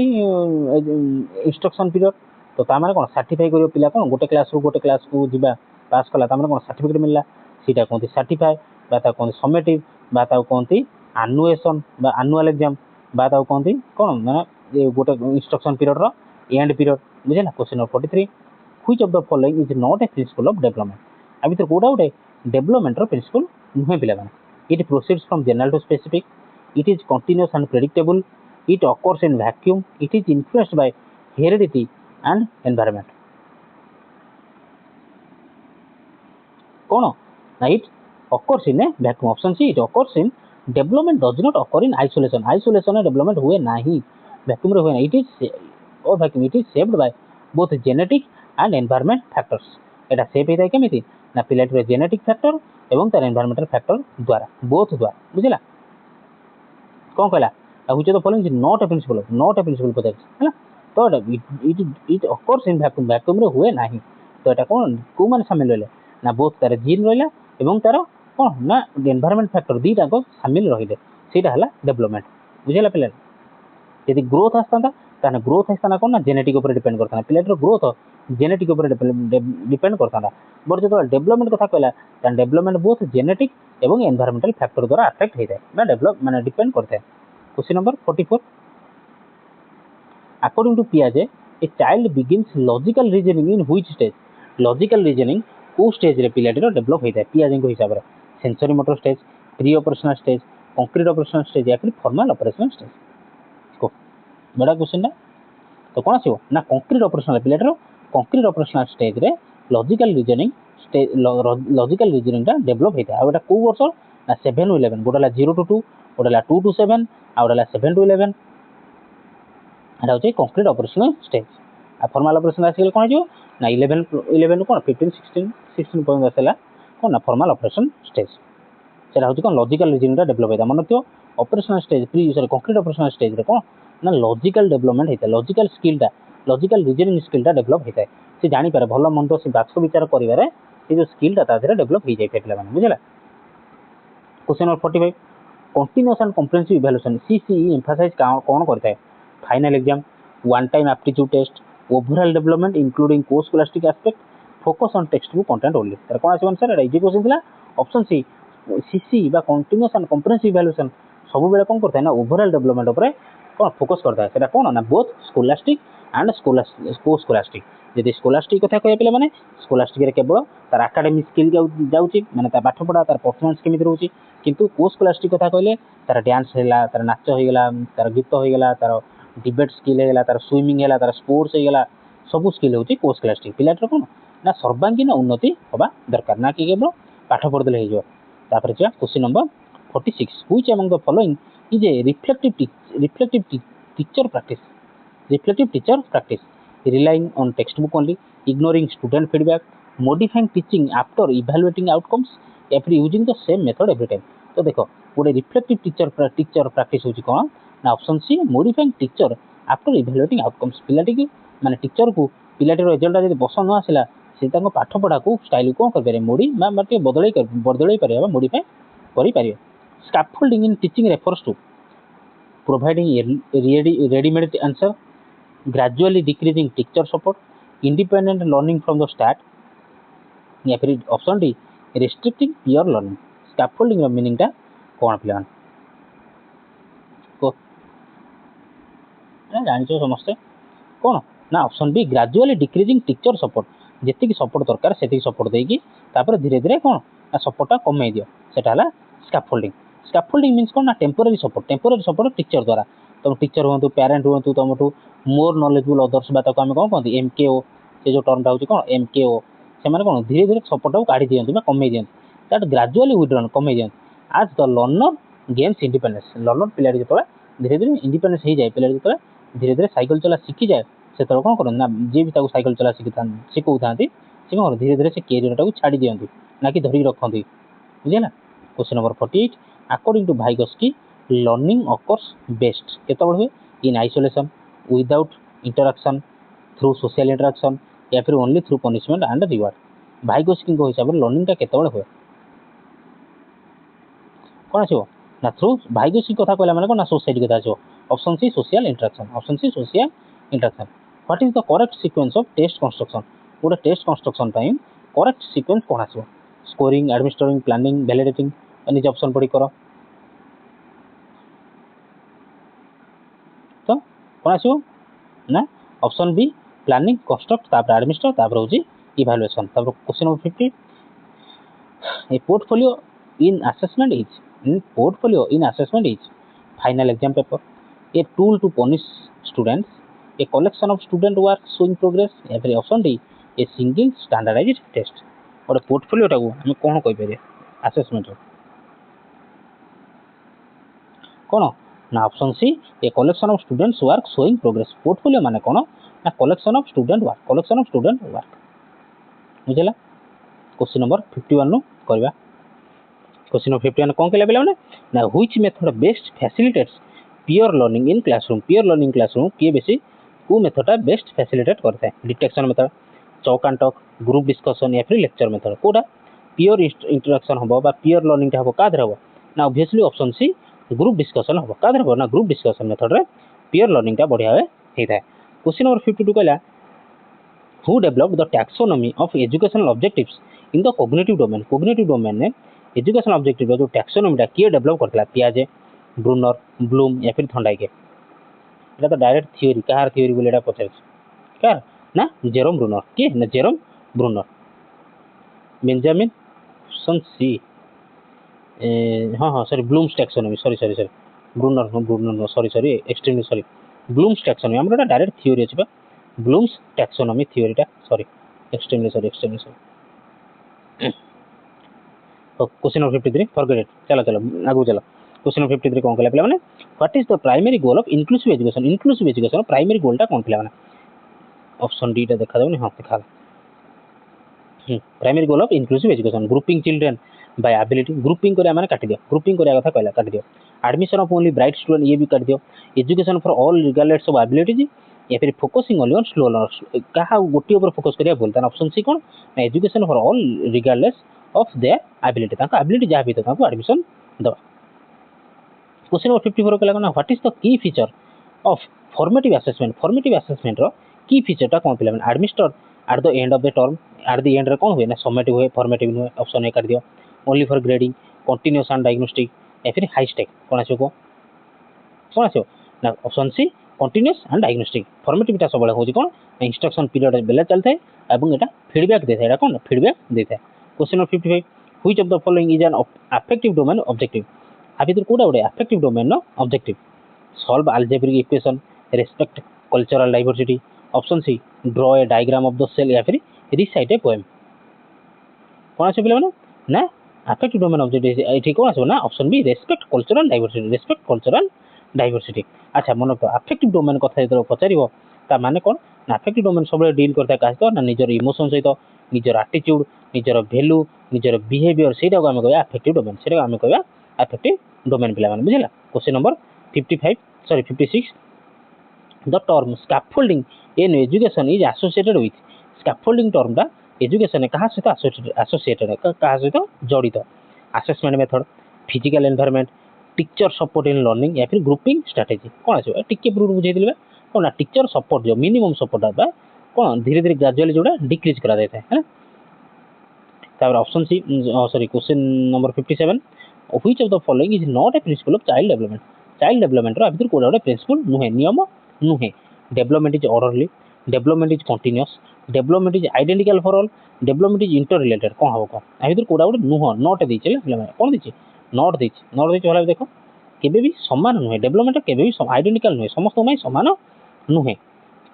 instruction period तो ता माने कोन सर्टिफाई करियो पिला कोन गोटे क्लास को जिबा पास कला ता माने कोन सर्टिफिकेट मिलला सीटा कोनती सर्टिफाई बा ता कोन समेटिव बा ता कोनती एनुएशन बा एनुअल एग्जाम बा ता कोनती कोन माने ये गोटे इंस्ट्रक्शन पीरियड रो एंड पीरियड बुझला question number 43 which of the following is not a principle of development अभी तो कोडा गोटे डेवलपमेंट रो प्रिंसिपल नुहे पिला माने it proceeds from general to specific it is continuous and predictable it occurs in vacuum it is influenced by heredity and environment कौन ना it occurs in a vacuum option C it occurs in development does not occur in isolation development हुए नहीं vacuum रे हुए नहीं it is or vacuum it is shaped by both genetic and environment factors Etah shape हेता केमिति ना plot रे genetic factor एवं तार environmental factor द्वारा both द्वारा बुझिला कौन कहला which of the following is not a principle पदे हैला तो इट ऑकर्स इन वैक्यूम रे हुए नाही तो एटा कोन को मान शामिल होले ना बोथ तार जीन रहला एवं तार कोन ना एनवायरनमेंट फैक्टर दीटा को शामिल रहिले सेटा हला डेवलपमेंट बुझिला पिला यदि ग्रोथ आस्तांता ताने ग्रोथ आस्ताना कोन ना जेनेटिक ऊपर डिपेंड करताना पिलाटर ग्रोथ जेनेटिक ऊपर डिपेंड करताना बट जो डेवलपमेंट कथा कहला तान डेवलपमेंट बोथ जेनेटिक एवं एनवायरनमेंटल फैक्टर द्वारा अफेक्ट होइता ना डेवलप माने डिपेंड करता है question number 44 According to Piaget, a child begins logical reasoning in which stage? Logical reasoning को stage रे पिलाटी रो डेवलप होइता है Piaget को हिसाब रे sensory motor stage pre operational stage concrete operational stage या फिर फॉर्मल ऑपरेशनल स्टेज को बड़ा क्वेश्चन है तो कौन आसीबो ना कंक्रीट ऑपरेशनल पिलाटी रो कंक्रीट ऑपरेशनल स्टेज रे लॉजिकल रीजनिंग टा डेवलप होइता है एटा को वर्ष ना 7 to 11 गोडला 0 to 2 गोडला 2 to 7 uh गोडला 7 to 11 एटा होचे कंक्रीट ऑपरेशनल स्टेज आ फॉर्मल ऑपरेशन आसील कोन जो ना 11 कोन 15 16 पॉइंट आसला कोन ना फॉर्मल ऑपरेशन स्टेज सेटा होचे कोन लॉजिकल रीजनिंग टा डेवलप होइता मन तो operational stage pre sorry concrete operational stage रे कोन ना लॉजिकल डेवलपमेंट होइता लॉजिकल रीजनिंग स्किल टा डेवलप होइता से जानि पारे भलो मन तो से बाक्स विचार करिवारे से जो स्किल टा ताजरे डेवलप हो जाय पिला माने बुझला question number 45 continuous and comprehensive evaluation CCE emphasise कोन करता है final exam one time aptitude test overall development including को scholastic aspect focus on text book content only तर कोन आसी आंसर एटा इजी क्वेश्चन थिला ऑप्शन सी सीसी बा कंटीन्यूअस एंड कॉम्प्रिहेंसिव इवैल्यूएशन सब बेले कोन करता है ना ओवरऑल डेवलपमेंट ऊपर कोन फोकस करता है सेटा कोन ना बोथ स्कॉलास्टिक एंड स्कॉलास्टिक यदि स्कॉलास्टिक कथा कहया पिला माने स्कॉलास्टिक रे केवल तार एकेडमिक स्किल जाउची माने ता पाठ पढा तार परफॉर्मेंस केमिति रहउची किंतु को स्कॉलास्टिक कथा कहले तार डांस हैला तार नाच होई गेला तार गीत होई गेला तार डिबेट स्किल हैला तार स्विमिंग हैला तार स्पोर्ट्स होई गेला सब स्किल होउची को स्कॉलास्टिक पिलाटर कोन ना सर्वांगीन उन्नति होबा दरकार ना कि केवल पाठ पढदले हे जो तापर जे question number 46 which among the following is a reflective teacher practice relying on textbook only, ignoring student feedback, modifying teaching after evaluating outcomes, every using the same method every time. तो देखो गोटे रिफ्लेक्टिव टीचर प्रैक्टिस होची कोन ना option C modifying teacher after evaluating outcomes पिलाटी की माने teacher को पिलाटी रिजल्ट जदी पसंद न आसिला से ताको पाठ पढा को स्टाइल को कर पारे मोडी माटे बदलै पारे मॉडिफाई करि पारे scaffolding in teaching refers to providing readymade answer gradually decreasing teacher support, independent learning from the start, या फिर option D restricting peer learning. Scaffolding ର meaning टा कोन पिलान को ना जानिछो समस्ते कोन ना option B gradually decreasing teacher support जेति की सपोर्ट दरकार सेति सपोर्ट देकी तापर धीरे धीरे कोन ना सपोर्ट टा कमै दियो सेटा हला स्कैफोल्डिंग मींस कोन ना टेम्पररी सपोर्ट टीचर द्वारा तुम टीचर हूँ पेरेंट हूँ तुमठू मोर नॉलेजेबल अदर्स बा आम कौन कहते MKO से जो टर्मटा हूँ कौन MKO से कौन धीरे धीरे सपोर्ट को काढ़ी दिखती कमे दिखती दैट ग्राजुअली विड्रन कमे दिखती आज the learner games independence learner पिला जो धीरे धीरे इंडिपेंडेंस हो जाए पिला जो धीरे धीरे साइकिल चला शिखी जाए से कौन कर ना जी भी साइकिल चला शिखा था सी कौन धीरे धीरे से कैरियर टाक छाड़ी दिखती ना कि धरिक रखती बुझेगा। Question number 48 according to Vygotsky learning occurs best केतबेले हुए in isolation without interaction through social interaction या फिर only through punishment and reward Vygotsky हिसाब से लर्निंग केतबेले हुए कौन आसो ना थ्रू भाइगस्की कथा कहला माने ना सोसाइटी कथा आसो option C social interaction option C social interaction what is the correct sequence of test construction गोटे test construction time correct sequence कौन आसो स्कोरिंग एडमिनिस्ट्रेटिंग प्लानिंग वैलिडेटिंग निज ऑप्शन पढ़ी कर तो कौन आसो ना ऑप्शन बी प्लानिंग कंस्ट्रक्ट तापर एडमिनिस्टर तापर होची इवैल्यूएशन तापर question number 50 a portfolio in assessment is final exam paper a tool to punish students a collection of student work showing progress या फिर option D a single standardised test गोटे portfolio टाको हम कौन कहि परिए असेसमेंट कौन ना option C a collection of students work showing progress portfolio माने कौन ना कलेक्शन ऑफ स्टूडेंट वर्क बुझला। क्वेश्चन नंबर 51 नु करबा क्वेश्चन नंबर 51 कौन कहला बेला ना which method best facilitates pure learning in classroom किए बेसी को मेथडटा बेस्ट फैसिलिटेट करता है detection method chalk and talk group discussion या फिर लेक्चर मेथड कोडा प्योर इंटरेक्शन हम बा प्योर लर्निंग हम का हम ना obviously option C group discussion हम का हम ना ग्रुप डिस्कशन मेथड रे प्योर लर्निंग बढ़िया होता है। क्वेश्चन नंबर 52 कहला who developed the taxonomy of educational objectives in the cognitive domain ने एजुकेशनल ऑब्जेक्टिव जो टैक्सोनॉमी किए डेवलप करता पियाजे ब्रूनर ब्लूम या फिर थंडाइके एटा तो डायरेक्ट थ्योरी कहार थ्योरी बोले एटा पचार कार ना जेरोम ब्रूनर किए ना जेरोम ब्रूनर बेंजामिन सी हाँ हाँ sorry Bloom's taxonomy sorry Bruner sorry extremely sorry Bloom's taxonomy हमरा डायरेक्ट थ्योरी अछि बा ब्लूम्स टैक्सोनॉमी थ्योरीटा sorry extremely sorry question number 53 forget it चलो आगु चलो क्वेश्चन नंबर 53 कौन कहला माने what is the primary goal of inclusive education primary गोलटा कौन पिला माने ऑप्शन डी टा देखा जाउनी हां देखा primary goal of inclusive education grouping children by ability grouping करे माने काटी दियो ग्रुपिंग करिया कथा कहला काटी दियो admission of only bright student ये भी काट दियो education for all regardless of ability या फिर focusing only on slow learners कहा गोटी ऊपर फोकस करिया बोलता ऑप्शन सी कौन education for all regardless of their ability ताका एबिलिटी जा भी ताका एडमिशन दबा। क्वेश्चन नंबर 54 कहला ना what is the key feature of formative assessment रो की फीचरटा कौन पिला माने administer at the end of the term at the end रे कौन हुए ना समेटिव हुए फॉर्मेटिव हुए ऑप्शन ए कर दियो only for grading continuous and diagnostic या फिर हाई स्टेक कौन आसो ना option C continuous and diagnostic फॉर्मेटिवटा सब बळे होजी कौन इंस्ट्रक्शन पीरियड बेला चलता है एवं एटा फीडबैक देता है कौन फीडबैक देता है। Question number 55 which of the following is an affective domain objective आ भीतर कोडा गोटे अफेक्टिव डोमेन नो objective solve algebraic equation respect cultural diversity option C draw a diagram of the cell या फिर रिसाइट ए पोएम कौन आसे पिला ना अफेक्टिव डोमेन ऑब्जेक्टिव एठी कौन आसो ना option B respect cultural diversity अच्छा मन तो अफेक्टिव डोमेन कथा जो पचारिबो ता माने कौन ना अफेक्टिव डोमेन सब डील करता है काहे ना निजर इमोशन सहित निजर एटीट्यूड निजर वैल्यू निजर बिहेवियर सेटा को हम कहबा अफेक्टिव डोमेन सेटा हम कहबा अफेक्टिव डोमेन पिला माने बुझिला। Question number 56 the term scaffolding in education is associated with scaffolding टर्मटा एजुकेशन कहा सहित एसोसिएटेड कहा सहित जड़ित assessment method physical environment teacher support in learning या फिर ग्रुपिंग स्ट्रेटजी कौन आसो टिके पूर्व बुझे दिलबा कौन ना टीचर सपोर्ट जो मिनिमम सपोर्ट बा कौन धीरे धीरे ग्रेजुअली जोड़ा डिक्रीज करा देता है तापर option C sorry question number 57 which of the following is not a principle of child development रो अभी कोडा गोटे प्रिंसिपल नुहे नियम नुहे development is orderly development is continuous development is identical for all development is interrelated कौन हम कौन अभी कोडा गोटे नुह नॉट देछि कौन देछि नॉट देछि वाला देखो केबे भी समान नुहे डेवलपमेंट केबे भी आइडेंटिकल नुहे समस्त समान नुहे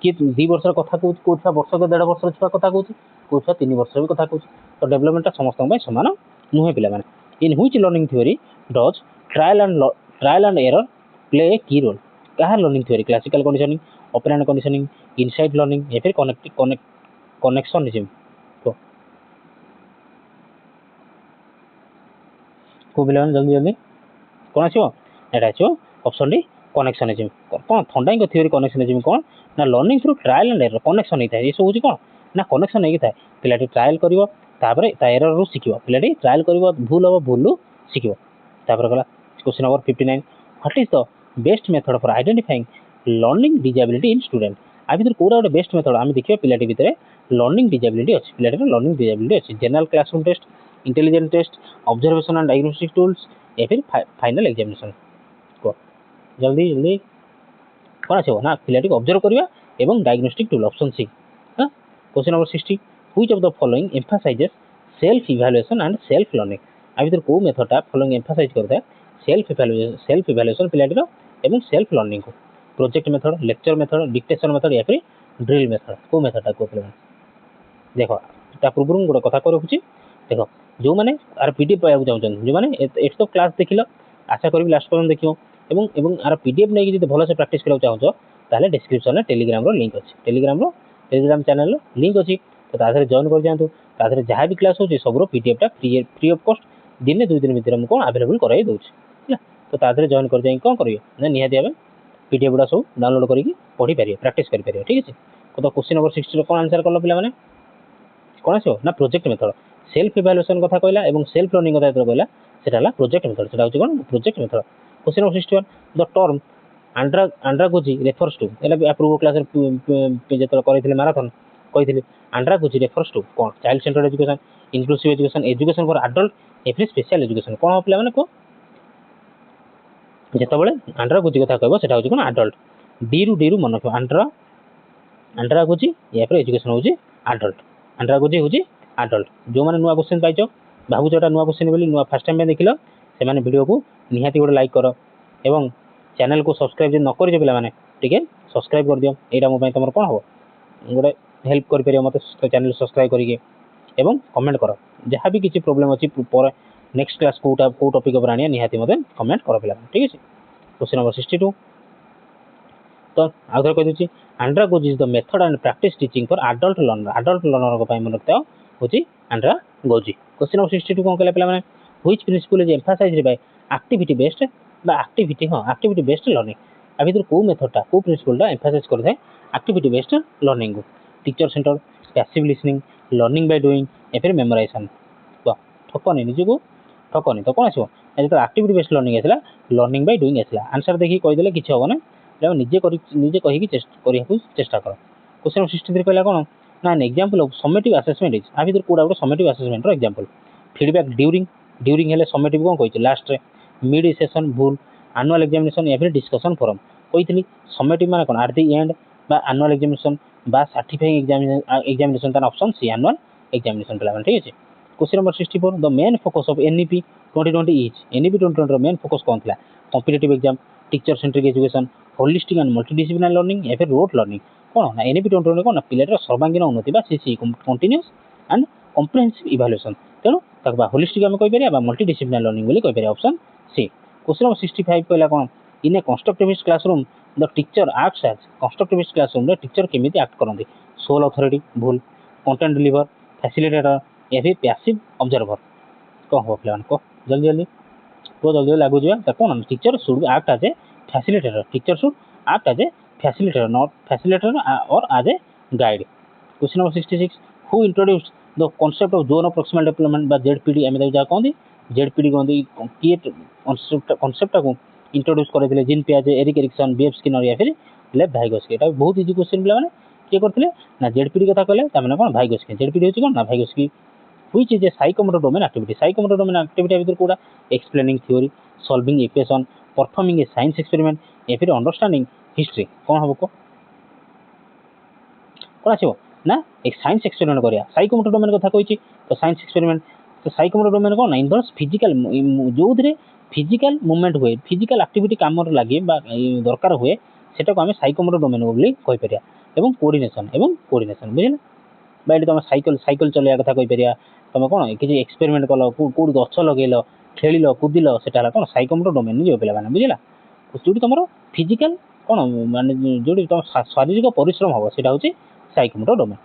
किए 2 वर्ष कथा कहूँ कौ छुआ वर्ष 1.5 वर्ष छुआ कथा कहूँ कौ छुआ 3 वर्ष भी कथा कहूँ तो डेवलपमेंट समस्त समान नुहे पिला माने in which learning theory does trial and error play ए की रोल कहा learning theory classical conditioning operant conditioning insight learning या फिर कनेक्शनिज्म तो को पिला जल्दी जल्दी कौन आसो एटा आसो ऑप्शन डी कनेक्शनिज्म कौन थंडाई को थ्योरी कनेक्शनिज्म कौन ना learning through trial and error connection होता है ये सब होची कौन ना कनेक्शन होई था पिलाटी ट्रायल करिवो तापर ता एरर रु सिखिवो पिलाटी ट्रायल करिवो भूल हो भूल रु सिखिवो तापर गला question number 59 what is the best method for identifying learning disability in student आ भीतर कोडा गोटे बेस्ट मेथड आम देखिए पिलाटी भीतर लर्निंग डिजेबिलिटी अच्छी पिलाटी लर्निंग डिजेबिलिटी अच्छी general classroom test intelligent test observation and diagnostic tools या फिर फाइनल एग्जामिनेशन को जल्दी जल्दी कौन आसो ना पिलाटी ऑब्जर्व करवा एवं डायग्नोस्टिक टूल ऑप्शन सी हां question number 60 which of the following emphasises self evaluation and self learning आ भीतर को मेथडटा फॉलोइंग एम्फासाइज करता है सेल्फ इवैल्यूएशन पिलाटी एवं सेल्फ लर्निंग को project method lecture method dictation method या फिर ड्रिल मेथड को मेथडटा को देखो ता पूर्व गोटे कथा रखुच्छी देख जो मैंने आर पीडीएफ पाइबा चाहूँ जो मैंने एट तो क्लास देख आशा करी लास्ट पर्यटन देख एवं आर पीडीएफ नहीं जो भलसे प्राक्ट करा चाहूँ ताहले डिस्क्रिप्शन में टेलीग्राम लिंक अच्छी टेलीग्राम चैनल लिंक अच्छी तो तादेह जॉइन कर जातु तादेह जहाँ भी क्लास होची सब पीडीएफटा फ्री ऑफ कॉस्ट दिन 2 दिन भर मुझे अवेलेबल कराई दूसरी तो तादेह जॉइन कर जाए कौन करेंगे ना निहाती भाव पीडीएफ गुड़ा सब डाउनलोड करके पढ़ी पारे प्राक्ट करेंगे ठीक है तो क्वेश्चन नंबर 60 कौन आंसर कल पे कौन आसो ना प्रोजेक्ट मेथड सेल्फ इवैल्यूएशन कथा कहला एवं सेल्फ लर्निंग कथा जो कहला सेटा प्रोजेक्ट मेथड सेटा होची कोन project method question number 61 the term andragogy refers to एला पूर्व क्लास रे जेतल करथिले मैराथन कहिथिले आंड्रागोजी रेफर्स टू कोन child centred education inclusive education education for adult एफरी स्पेशल एजुकेशन कोन होपला माने को जेतबेले आंड्रागोजी कथा कहबो सेटा होची कोन एडल्ट डी रु मन आंड्रागोजी या फिर एजुकेशन होची एडल्ट आंड्रागोजी होची एडल्ट जो माने नुआ क्वेश्चन पाइछो भाबुचोटा नुआ क्वेश्चन बोली नुआ फर्स्ट टाइम देखिलो से माने वीडियो को निहाती गोटे लाइक करो एवं चैनल को सब्सक्राइब जो न करियो पिला माने ठीक है सब्सक्राइब कर दियो एटा मो पय तमर कोन हो गोटे हेल्प कर परियो मते चैनल सब्सक्राइब करिके एवं कमेंट करो जहाँ भी किसी प्रॉब्लम अछि पर नेक्स्ट क्लास को टॉपिक पर आनिया निहाती मते कमेंट करो पिला ठीक है क्वेश्चन नंबर 62 तो आउथर कह दूची andragogy is the method and practice teaching for adult learner को पय मन रखता होची आंड्रागोजी क्वेश्चन नंबर 62 कोन कहला पिला माने which principle is emphasised by activity based बा एक्टिविटी बेस्ड लर्निंग आ भीतर को मेथडटा को प्रिंसिपलटा एम्फासाइज करथाय एक्टिविटी बेस्ड लर्निंग को teacher centre passive listening learning by doing या फिर मेमोराइजेशन तो ठकनी निज को ठकनी तो कौन आसो जो एक्टिविटी बेस्ड लर्निंग आसला लर्निंग बाय डूइंग आसला आंसर देखि कहि देले किछ होबो ना निजे कहि चेष्टा कर क्वेश्चन 63 कहला कोन ना an example of summative assessment is आ भीतर कोडा गोटे समेटिव असेसमेंट रो एग्जांपल फीडबैक ड्यूरिंग हेले समेटिव कोन कहिछ लास्ट रे मिड सेशन भूल एनुअल एग्जामिनेशन या फिर डिस्कशन फोरम कहितली समेटिव माने कोन एट द एंड बा एनुअल एग्जामिनेशन बा सर्टिफाइंग एग्जामिनेशन तार ऑप्शन सी एनुअल एग्जामिनेशन पिला ठीक है question number 64 the main focus of NEP 2020 is NEP 2020 रो मेन फोकस कोन थला competitive exam teacher centric education holistic and multidisciplinary learning या फिर रोट लर्निंग कोन ना एनईपी 2020 कोन पिलेटर सर्वांगीन उन्नति बा CC continuous and comprehensive evaluation तेणु तकबा होलिस्टिक हम कहि परिया बा मल्टीडिसिप्लिनरी लर्निंग बोली कहि परिया ऑप्शन सी क्वेश्चन नंबर 65 कहला कोन in a constructivist classroom the teacher acts as constructivist classroom रे टीचर केमिति एक्ट करंदी सोल अथॉरिटी भूल कंटेंट डिलीवर फैसिलिटेटर या फिर पैसिव ऑब्जर्वर कौन हो प्लान को जल्दी तो जल्दी लागू जो है कौन teacher should act as a facilitator teacher should act as a facilitator not facilitator और as a guide question number 66 who introduced the concept of zone of proximal development बा जेडपीडी एम जा कहंदी जेडपीडी कहंदी किए कांसेप्ट को introduce करथिले Jean पियाजे एरिक एरिक्सन बीएफ स्किनर या फिर लेव भाइगोस्की एटा बहुत इजी क्वेश्चन पिला माने के करथिले ना जेडपीडी कथा कहले ता माने कोन भाइगोस्की जेडपीडी होची कोन ना Vygotsky which is a psychomotor domain activity भीतर कोडा explaining theory solving equation performing a science experiment या फिर अंडरस्टैंडिंग हिस्ट्री कौन हम को कौन आसो ना एक साइंस एक्सपेरिमेंट करिया साइकोमोटर डोमेन कथा कहिछि तो साइंस एक्सपेरिमेंट तो साइकोमोटर डोमेन कौन इनवॉल्व्स फिजिकल जो फिजिकल मूवमेंट हुए फिजिकल एक्टिविटी काम लगे दरकार हुए सेटा को आम साइकोमोटर डोमेन बोली कहीपर एवं कोऑर्डिनेशन बुझे बा ये तुम साइकिल चलैया कथा कहीपर तुम कौन किसी एक्सपेरिमेंट कल कौट गछ लगे खेल कूदिल सेटा कौन साइकोमोटर डोमेन जो पे बुझला जो तुम फिजिकल कौन माने जो तुम शारीरिक परिश्रम हम से हूँ psychomotor domain.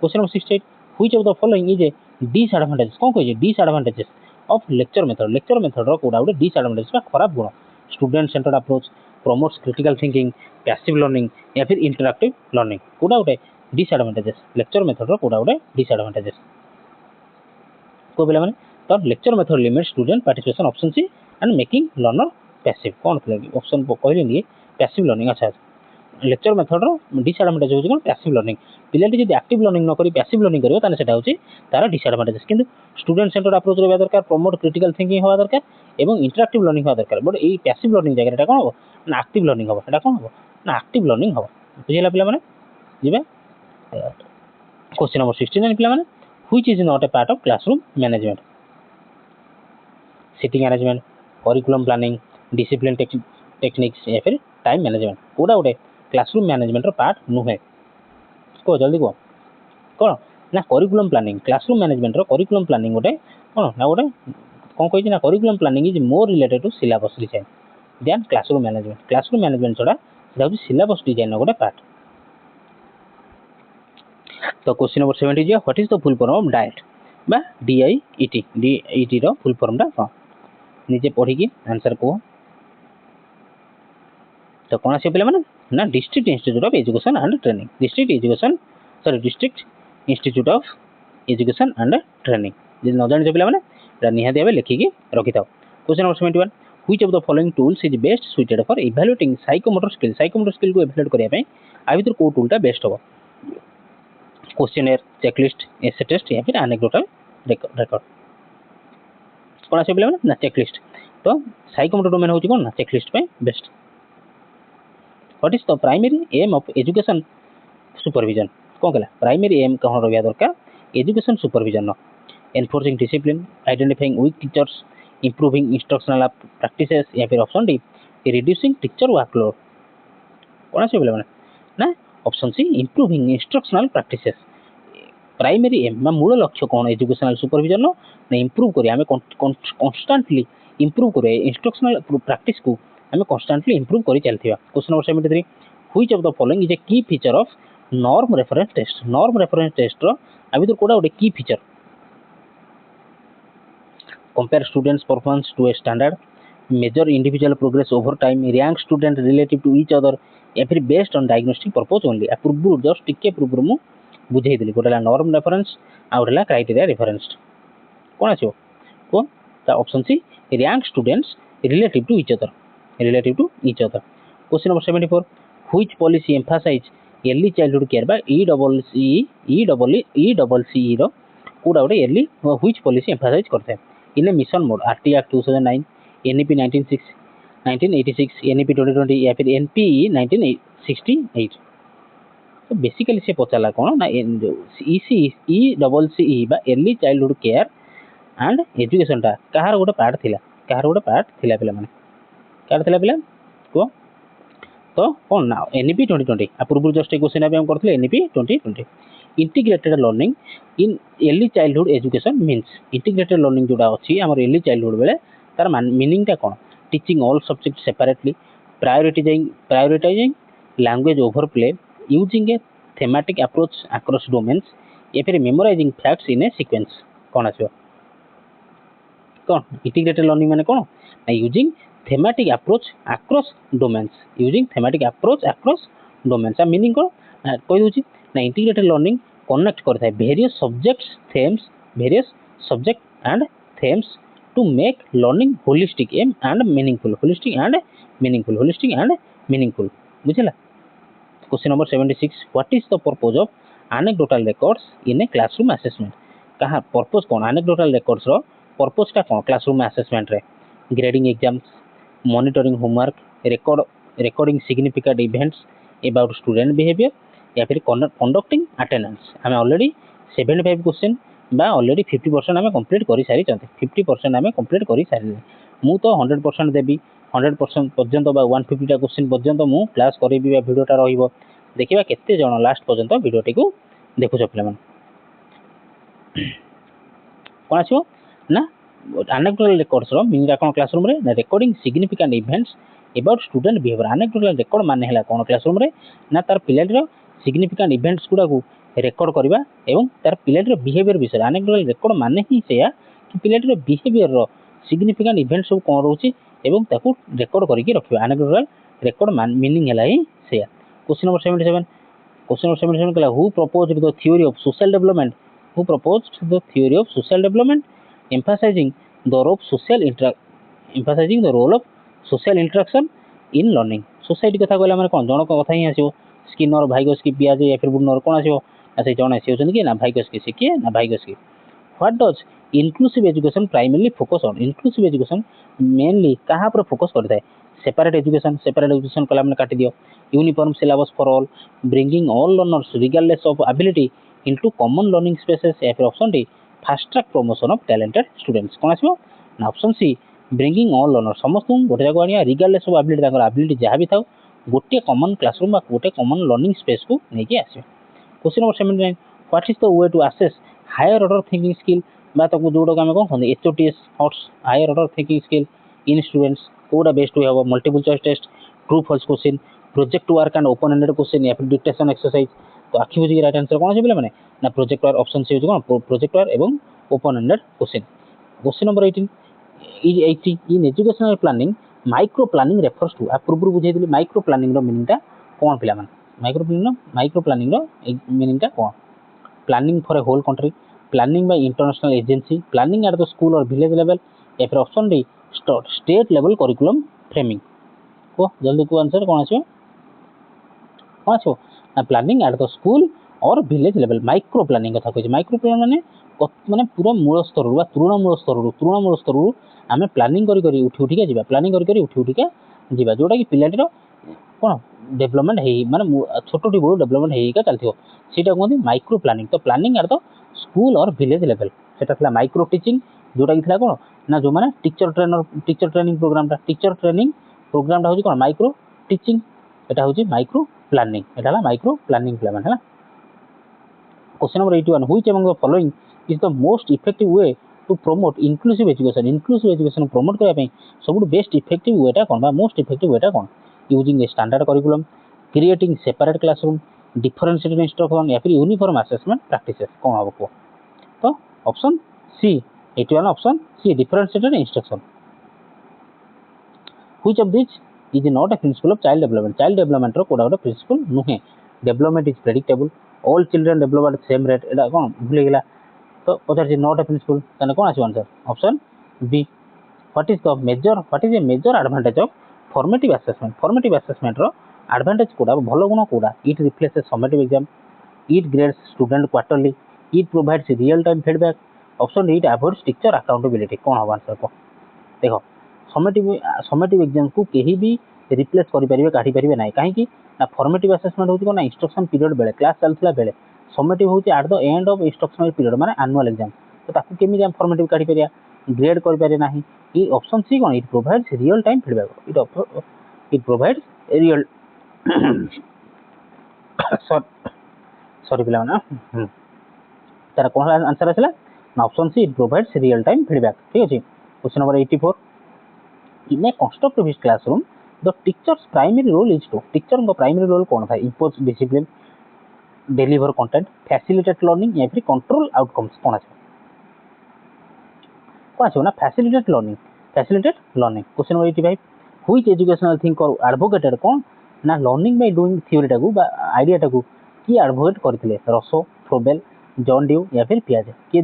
Question number 68 which of the following is A disadvantage कौन कहे डिसएडवांटेजेस ऑफ लेक्चर मेथड कोड़ा गोटे डिसएडवांटेज खराब गुण student centred approach promotes critical thinking passive learning या फिर इंटरैक्टिव लर्निंग कोड़ा गोटे डिसएडवांटेजेस लेक्चर मेथड कोड़ा गोटे डिसएडवांटेजेस को पे मैंने तो lecture method limit student participation option C and making learner passive कौन थे ऑप्शन कहली पैसिव लर्निंग अच्छा लेक्चर मेथड डिसएडवांटेज होची कोन पैसिव लर्निंग पिलाटी जदि एक्टिव लर्निंग न करी पैसिव लर्निंग करियो ताने सेटा होची तार डिसएडवांटेज किंतु स्टूडेंट सेंटर अप्रोच रहबा दरकार प्रमोट क्रिटिकल थिंकिंग होबा दरकार एवं इंटरैक्टिव लर्निंग होबा दरकार बट ए पैसिव लर्निंग जगह एटा कोन हो ना एक्टिव लर्निंग हो एटा कोन हो ना एक्टिव लर्निंग हो बुझिला पिला माने जिबे क्वेश्चन नंबर 69 पिला माने which is not A part of classroom management sitting arrangement curriculum planning discipline techniques या फिर टाइम मैनेजमेंट कोड़ा गोटे क्लासरूम मैनेजमेंट पार्ट नुहे कह जल्दी कह कौन ना curriculum planning classroom management curriculum planning गोटे कौन ना गोटे कौन कही ना curriculum planning is more related to syllabus design than classroom management छड़ा से सिलेबस डिजाइन गोटे पार्ट। तो question number 70 what is the full form of DIET बा डीआईईटी रो फुल फॉर्म टा कौन निजे पढ़ी की आंसर कह तो कौन आस पे ना district institute of education and training district institute of education and training जी न जान पे निहाती भाव लिखिकी रखी था। Question number 71 which of the following tools is best suited for evaluating psychomotor skill को इवैल्यूएट करने आ भर को टूलटा बेस्ट हम क्वेश्चनर चेकलिस्ट एसे टेस्ट या फिर एनेक्डोटल रेकॉर्ड कौन आस पे ना चेकलिस्ट तो साइकोमोटर डोमेन होची कौन ना चेकलिस्ट पे best. What is the primary aim of education supervision कौन कहला प्राइमरी एम कौन रहा दरकार education supervision enforcing discipline identifying weak teachers improving instructional practices या फिर option D reducing teacher workload कौन आस पे ना option C improving instructional practices primary aim मूल लक्ष्य कौन एजुकेशनल सुपरविजन ना इंप्रूव करिया हमें कॉन्स्टेंटली इंप्रूव करिया इंस्ट्रक्शनल प्रैक्टिस को हमें कॉन्स्टेंटली इंप्रूव करी चलथिबा। Question number 73 which of the following is a key feature of norm reference test रो आ भीतर कोडा गोटे key feature compare students performance to a standard measure individual progress over time rank student relative to each other या फिर based on diagnostic purpose only आ पूर्व just टिके पूर्व मु बुझेई देली गोटेला नॉर्म रेफरेंस आ गोटेला क्राइटेरिया रेफरेंस कौन आछो कौन ता option C rank students relative to each other question number 74 which policy emphasise early childhood care बा ईडब्ल्यूसी रो कोडा गोटे अर्ली व्हिच पॉलिसी एम्फासाइज करथे in a mission mode RTE act 2009 NEP 1986 NEP 2020 या फिर एनपीई 1968 तो बेसिकली से पचारा कौन ना ईडब्ल्यूसी बा early childhood care and education टा कहार गोटे पार्ट थिला पिला माने क्या पिला को तो कौन ना एनईपी 2020 आ पूर्व जस्ट क्वेश्चन हम करथिले NEP 2020 integrated learning in early childhood education means integrated learning जोड़ा अच्छी आम अर्ली चाइल्डहुड बेले तार मीनिंगटा कौन teaching all subject separately prioritising language over play using a thematic approach across domains या फिर memorising facts in a sequence कौन आसो कौन इंटीग्रेटेड लर्निंग माने कौन ना using thematic approach across domains आ मीनिंग को कहि दोची ना इंटीग्रेटेड लर्निंग कनेक्ट करता है various subject and themes to make learning holistic and meaningful बुझला। Question number 76 what is the purpose of anecdotal records in a classroom assessment कहा purpose कौन एनेक्डोटल रिकॉर्ड्स रो पर्पस टा कौन क्लासरूम असेसमेंट रे grading exams monitoring homework recording significant events about student behavior या फिर conducting attendance हमें already 75 question बा ऑलरेडी 50% आम कंप्लीट कर सारी 50% आम कंप्लीट कर सारे मु तो 100% देवी 100% पर्यंत 150टा क्वेश्चन पर्यंत मु क्लास करी भिडियोटा रहिबो देखिबा केते जण लास्ट पर्यंत भिडियोटी को देखुछ पिला मन कोन आछो ना anecdotal records रो मीनिंग कोन क्लासरूम रे ना recording significant events about student behaviour anecdotal record माने हला कोन क्लासरूम रे ना तार पिलाडी रो सिग्निफिकेंट इवेंट्स गुडा को रेकॉर्ड करबा एवं तार पिलाडी रो बिहेवियर विषय anecdotal record माने ही सेया कि पिलाडी रो बिहेवियर रो सिग्निफिकेंट इवेंट्स सब कोन रहउची एवं ताकू रेकॉर्ड करिके रखिबा anecdotal record मीनिंग हला ही सेया क्वेश्चन नंबर 77 क्वेश्चन नंबर 77 कला who proposed the theory of social development who proposed the theory of social development emphasizing the role of social interaction in learning society कथा कहला माने कोन जण को कथा ही आसीबो Skinner भाइगस्की पियाजे या फिर बुनर कोन आसीबो से जण आसी होछन कि ना भाइगस्की से कि ना Vygotsky what does inclusive education primarily focus on inclusive education mainly कहा पर फोकस करता है सेपरेट एजुकेशन कला माने काटी दियो uniform syllabus for all bringing all learners regardless of ability into common learning spaces या फिर option D fast track promotion of talented students कोन आसीबो ना option C bringing all learners समस्त गोटे जगह आनिया रिगार्डलेस ऑफ एबिलिटी ताकर एबिलिटी जहां भी थाउ गोटे कॉमन क्लासरूम बा गोटे कॉमन लर्निंग स्पेस को नेकी आसीबो question number 79 what is the way to assess higher order thinking skill बा ताको जोडो हम कोन कहंदे HOTS HOTS higher order thinking skill in students कोडा बेस्ट वे हो multiple choice test true false question project work and open ended question या फिर डिक्टेशन एक्सरसाइज तो आखि बुझी राइट आंसर कोन छै माने ना प्रोजेक्ट वर्क ऑप्शन सी हो कोन प्रोजेक्ट वर्क एवं open ended question question number 18 is 80 in educational planning micro planning refers to आ पूर्व बुझे दिली माइक्रो प्लानिंग रो मीनिंग ता कोन पिला मान माइक्रो प्लानिंग रो मीनिंग ता कोन planning for a whole country planning by international agency planning at the school or village level या फिर option D state level curriculum framing को जल्दी को आंसर कोन आछो ना planning at the school or village level micro planning कथा कहै माइक्रो प्लान माने पूरा मूल स्तर बा तृणमूल स्तर आमे प्लानिंग करी करी उठी उठिका जिबा प्लानिंग करी करी उठी उठिका जिबा जोटा कि पिलाटीर कोन डेवलपमेंट हे माने छोटोटी बड़ डेवलपमेंट हेका चलथियो सेटा कोन माइक्रो प्लानिंग तो planning at the school or village level सेटा थला माइक्रो टीचिंग जोटा कि थला कोन ना जो माने टीचर ट्रेनिंग प्रोग्राम ता होची कोन माइक्रो टीचिंग एटा होची माइक्रो प्लानिंग एटा हला माइक्रो प्लानिंग प्लान हला question number 81 which among the following is the most effective way to promote inclusive education promote करबा पई सबु बेस्ट इफेक्टिव वेटा कोन बा मोस्ट इफेक्टिव वेटा कोन using a standard curriculum creating separate classroom differentiated instruction या फिर यूनिफॉर्म असेसमेंट प्रैक्टिसेस कोन हबो को तो option C 81 option C differentiated instruction which of this is not a principle of child development रो कोडा गोटे प्रिंसिपल नुहे development is predictable all children develop at same rate एटा कोन भूल गेला तो पचार नॉट ए प्रिंसिपल तने कोन आसी answer option B what is a major advantage of formative assessment रो एडवांटेज कोडा भलो गुण कोडा it replaces summative exam it grades student quarterly it provides real time feedback option it avoids teacher accountability कोन हो आंसर को देखो समेटिव एग्जाम को केही भी रिप्लेस करि परिबे काटी परिबे नाही काहे कि ना फॉर्मेटिव असेसमेंट होती कोन इंस्ट्रक्शन पीरियड बेले क्लास चलथिला बेले समेटिव होती eight the end of instructional period माने एनुअल एग्जाम तो ताकू केमी हम फॉर्मेटिव काटी परिया ग्रेड करि पारे नाही ई ऑप्शन सी कोन it provides real time feedback it provides real sorry पिला माने तार कोन आंसर आसला ना option C it provides real time feedback ठीक अछि question number 84 in a constructive classroom the teachers primary role is to teacher का प्राइमरी रोल कौन था impose discipline deliver content facilitate learning या फिर कंट्रोल आउटकम्स कौन आछो ना facilitate learning question number 85 which educational think और एडवोकेटेड कौन ना लर्निंग बाय डूइंग थ्योरी टाकू बा आइडिया टाकू की एडवोकेट करथिले रसो फ्रोबेल जॉन ड्यू या फिर पियाजे के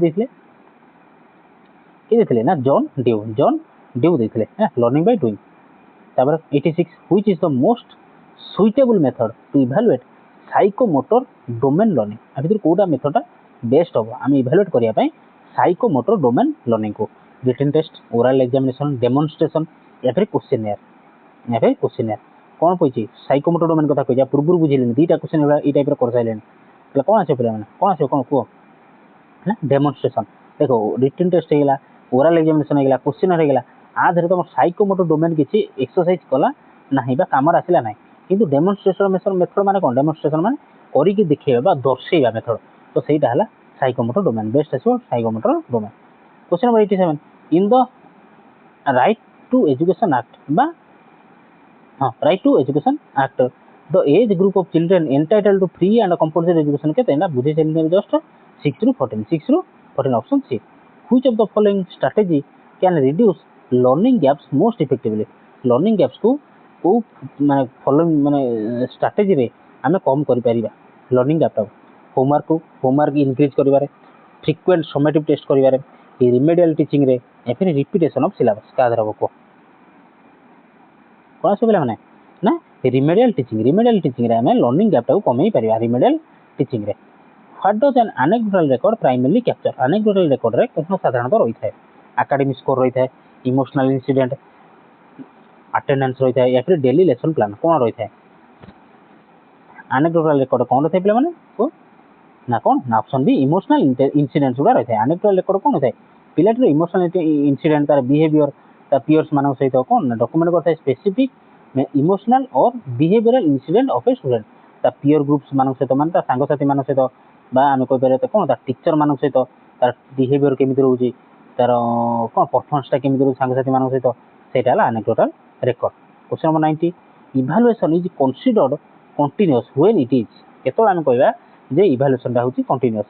देथिले ना जॉन ड्यू देथिले लर्निंग बाय डूइंग तापर 86 which is the most suitable method to evaluate psychomotor domain learning आ भीतर कोडा मेथड बेस्ट हो हम इवैल्यूएट करिया पई साइकोमोटर डोमेन लर्निंग को written test oral examination demonstration या फिर क्वेश्चनर कोन पइछि साइकोमोटर डोमेन कथा कइजा पूर्व बुझिलेन दुईटा क्वेश्चन ए टाइप रो कर साइलेन कोन आछे पिला माने कोन आछे कोन को है डेमोन्स्ट्रेशन देखो रिटन टेस्ट होगा ओराल एग्जामिनेशन होगा क्वेश्चन होगा आधे तुम साइकोमोटर डोमेन किसी एक्सरसाइज कला ना कम आसला ना कि डेमोन्स्ट्रेशन मेथड माने कौन डेमोन्स्ट्रेशन माने करके देखा दर्शेवा मेथड तो सहीटा है साइकोमोटर डोमेन बेस्ट आसो psychomotor domain question number 87 in the right to education act बा हाँ right to education act the age group of children entitled to free and compulsory education के बुझे चलिए जस्ट 6 ରୁ 14 option C which of the following strategy can reduce learning gaps most effectively learning gaps को माने following माने strategy रे आमे कम करि परिबा लर्निंग गैप होमवर्क इंक्रीज करिवारे फ्रीक्वेंट समेटिव टेस्ट करिवारे रिमेडियल टीचिंग रे या फिर रिपीटेशन ऑफ सिलेबस का दरबो को कौन से माने ना रिमेडियल टीचिंग रे आमे लर्निंग गैप को कमई परिबा रिमेडियल टीचिंग रे what does N anecdotal record primarily capture anecdotal record रे कौन साधारणतः रही है एकेडमिक स्कोर रही है इमोशनल इंसिडेंट अटेंडेंस रही है या फिर डेली लेसन प्लान कौन रही है एनेक्डोटल रिकॉर्ड कौन रही है पे ना कौन ना ऑप्शन बी इमोशनल इंसिडेंट्स गुड़ा रही है एनेक्डोटल रिकॉर्ड कौन होता है पिलाटर इमोशनल इंसिडेंट तार बिहेवियर तार पीयर्स मान सहित कौन डॉक्यूमेंट करता है स्पेसिफिक इमोशनल और behavioural incident of a student तार पीयर ग्रुप्स मान सहित मान सांगसाथी मान सहित बा आम कहीपर कौन तार टीचर मान सहित तार बिहेवियर केमी रोचे तार कौन परफॉर्मेंसटा केमी रोचे सांगसाथी मान सहित सेटा anecdotal record question number 90 evaluation is considered continuous when it is केतोल आम कहबा जे इवैल्यूएशन होची कंटीन्यूअस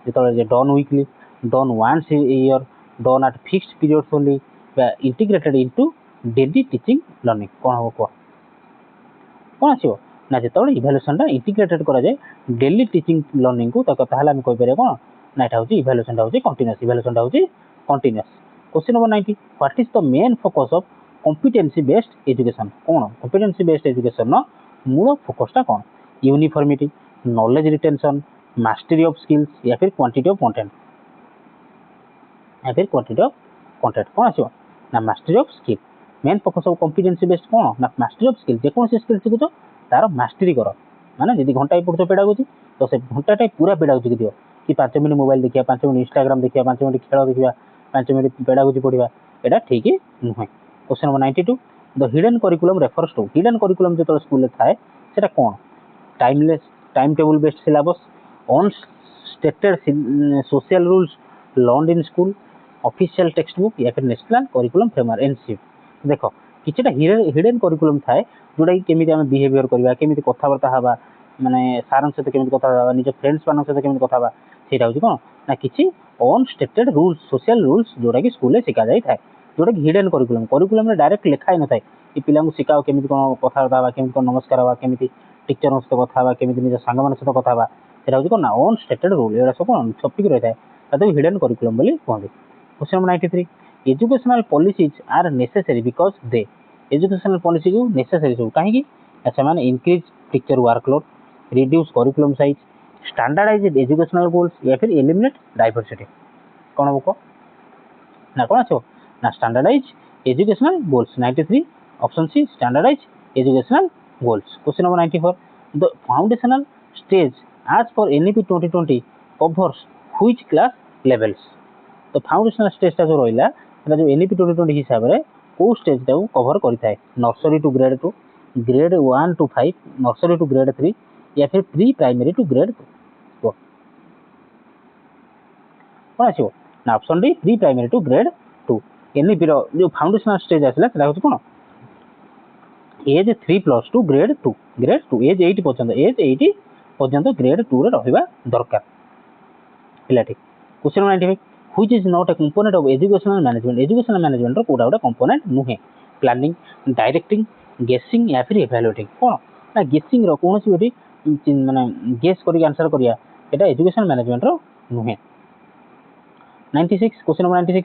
जेतोले जे done weekly done once year done at fixed periods only बा integrated into daily teaching learning कौन हम कह कौन आसो ना जो इवैल्यूएशन इंटीग्रेटेड करा जाए डेली टीचिंग लर्निंग को ताहले आम कहीपर कौन ना यहाँ हूँ इवैल्यूएशन होची कंटीन्यूअस इवैल्यूएशन होची continuous question number 90 what is the main focus of competency based education कौन कॉम्पिटेंसी बेस्ड एजुकेशन मूल फोकसटा कौन uniformity knowledge retention mastery of skills या फिर क्वांटिटी ऑफ कंटेंट कौन आसो ना mastery of skill main focus of competency based कौन ना मास्टरी ऑफ स्किल जेकोसी स्किल शिखुच तार मास्टरी कर माने जदि घंटा पढ़ुछ पेडागोजी तो से घंटाटा पूरा पेडागोजी दियो कि 5 मिनट मोबाइल देखिया 5 मिनट इंस्टाग्राम देखिया 5 मिनट खेल देखिया 5 मिनट पेडागोजी पढ़िया एटा ठीक नुहे question number 92 the hidden curriculum refers to hidden curriculum जो स्कूल थाए सेटा कौन timeless time table based syllabus on stated social rules learned in school official text book या फिर नेशनल करिकुलम फ्रेमवर्क एनसीएफ देखो किछटा हिडन करिकुलम थाए जोटा कि केमिति आमे बिहेवियर करबा केमिति कथाबार्ता हवा माने सारन सहित केमिति कथा हवा निज फ्रेंड्स मान सहित केमिति कथा हवा सेटा होची कोन ना किछि on stated rules social rules जोटा कि स्कूल शिखा जाई थाए जोटा कि हिडन करिकुलम रे डायरेक्ट लिखा ही न थाए कि पिला को शिखाओ केमिति कोन कथाबार्ता हवा केमिति कोन नमस्कार हवा केमिति टीचर सहित कथा हवा केमिति निज सांग मान सहित कथा हवा सेटा होची कोन ना ऑन स्टेटेड रूल एरा सब कोन टॉपिक रही थाए तातो हिडन करिकुलम बोली कहंदी question number 93 educational policies are necessary because they educational policy को नेसेसरी सब कहीं अच्छा माने increase teacher workload reduce curriculum size standardised educational goals या फिर एलिमिनेट डाइवर्सिटी कौन हम कह ना कौन आसो ना standardise educational goals 93 option C standardise educational goals question number 94 the foundational stage as for NEP 2020 covers which class levels तो फाउंडेशनल स्टेजटा जो रहा जो एनईपी 2020 हिसाब से कौ स्टेजटा कवर करें nursery to grade 2 grade 1 to 5 nursery to grade 3 या फिर प्री प्राइमरी टू ग्रेड 2 कौन आसो ना option D pre primary to grade 2 NEP जो फाउंडेशनल स्टेज आसला कौन एज 3+2 ग्रेड 2 एज 8 पर्यंत ग्रेड 2 रे रहिबा दरकार पिलाटी question 95 which is not a component of educational management कोटा गोटे कंपोनेंट नुहे प्लानिंग डायरेक्टिंग गेसिंग या फिर इवैल्यूएटिंग कौन ना गेसिंग रो कौन सी माने गेस करके आंसर करिया एटा एजुकेशनल मैनेजमेंट रो नुहे 96 question number 96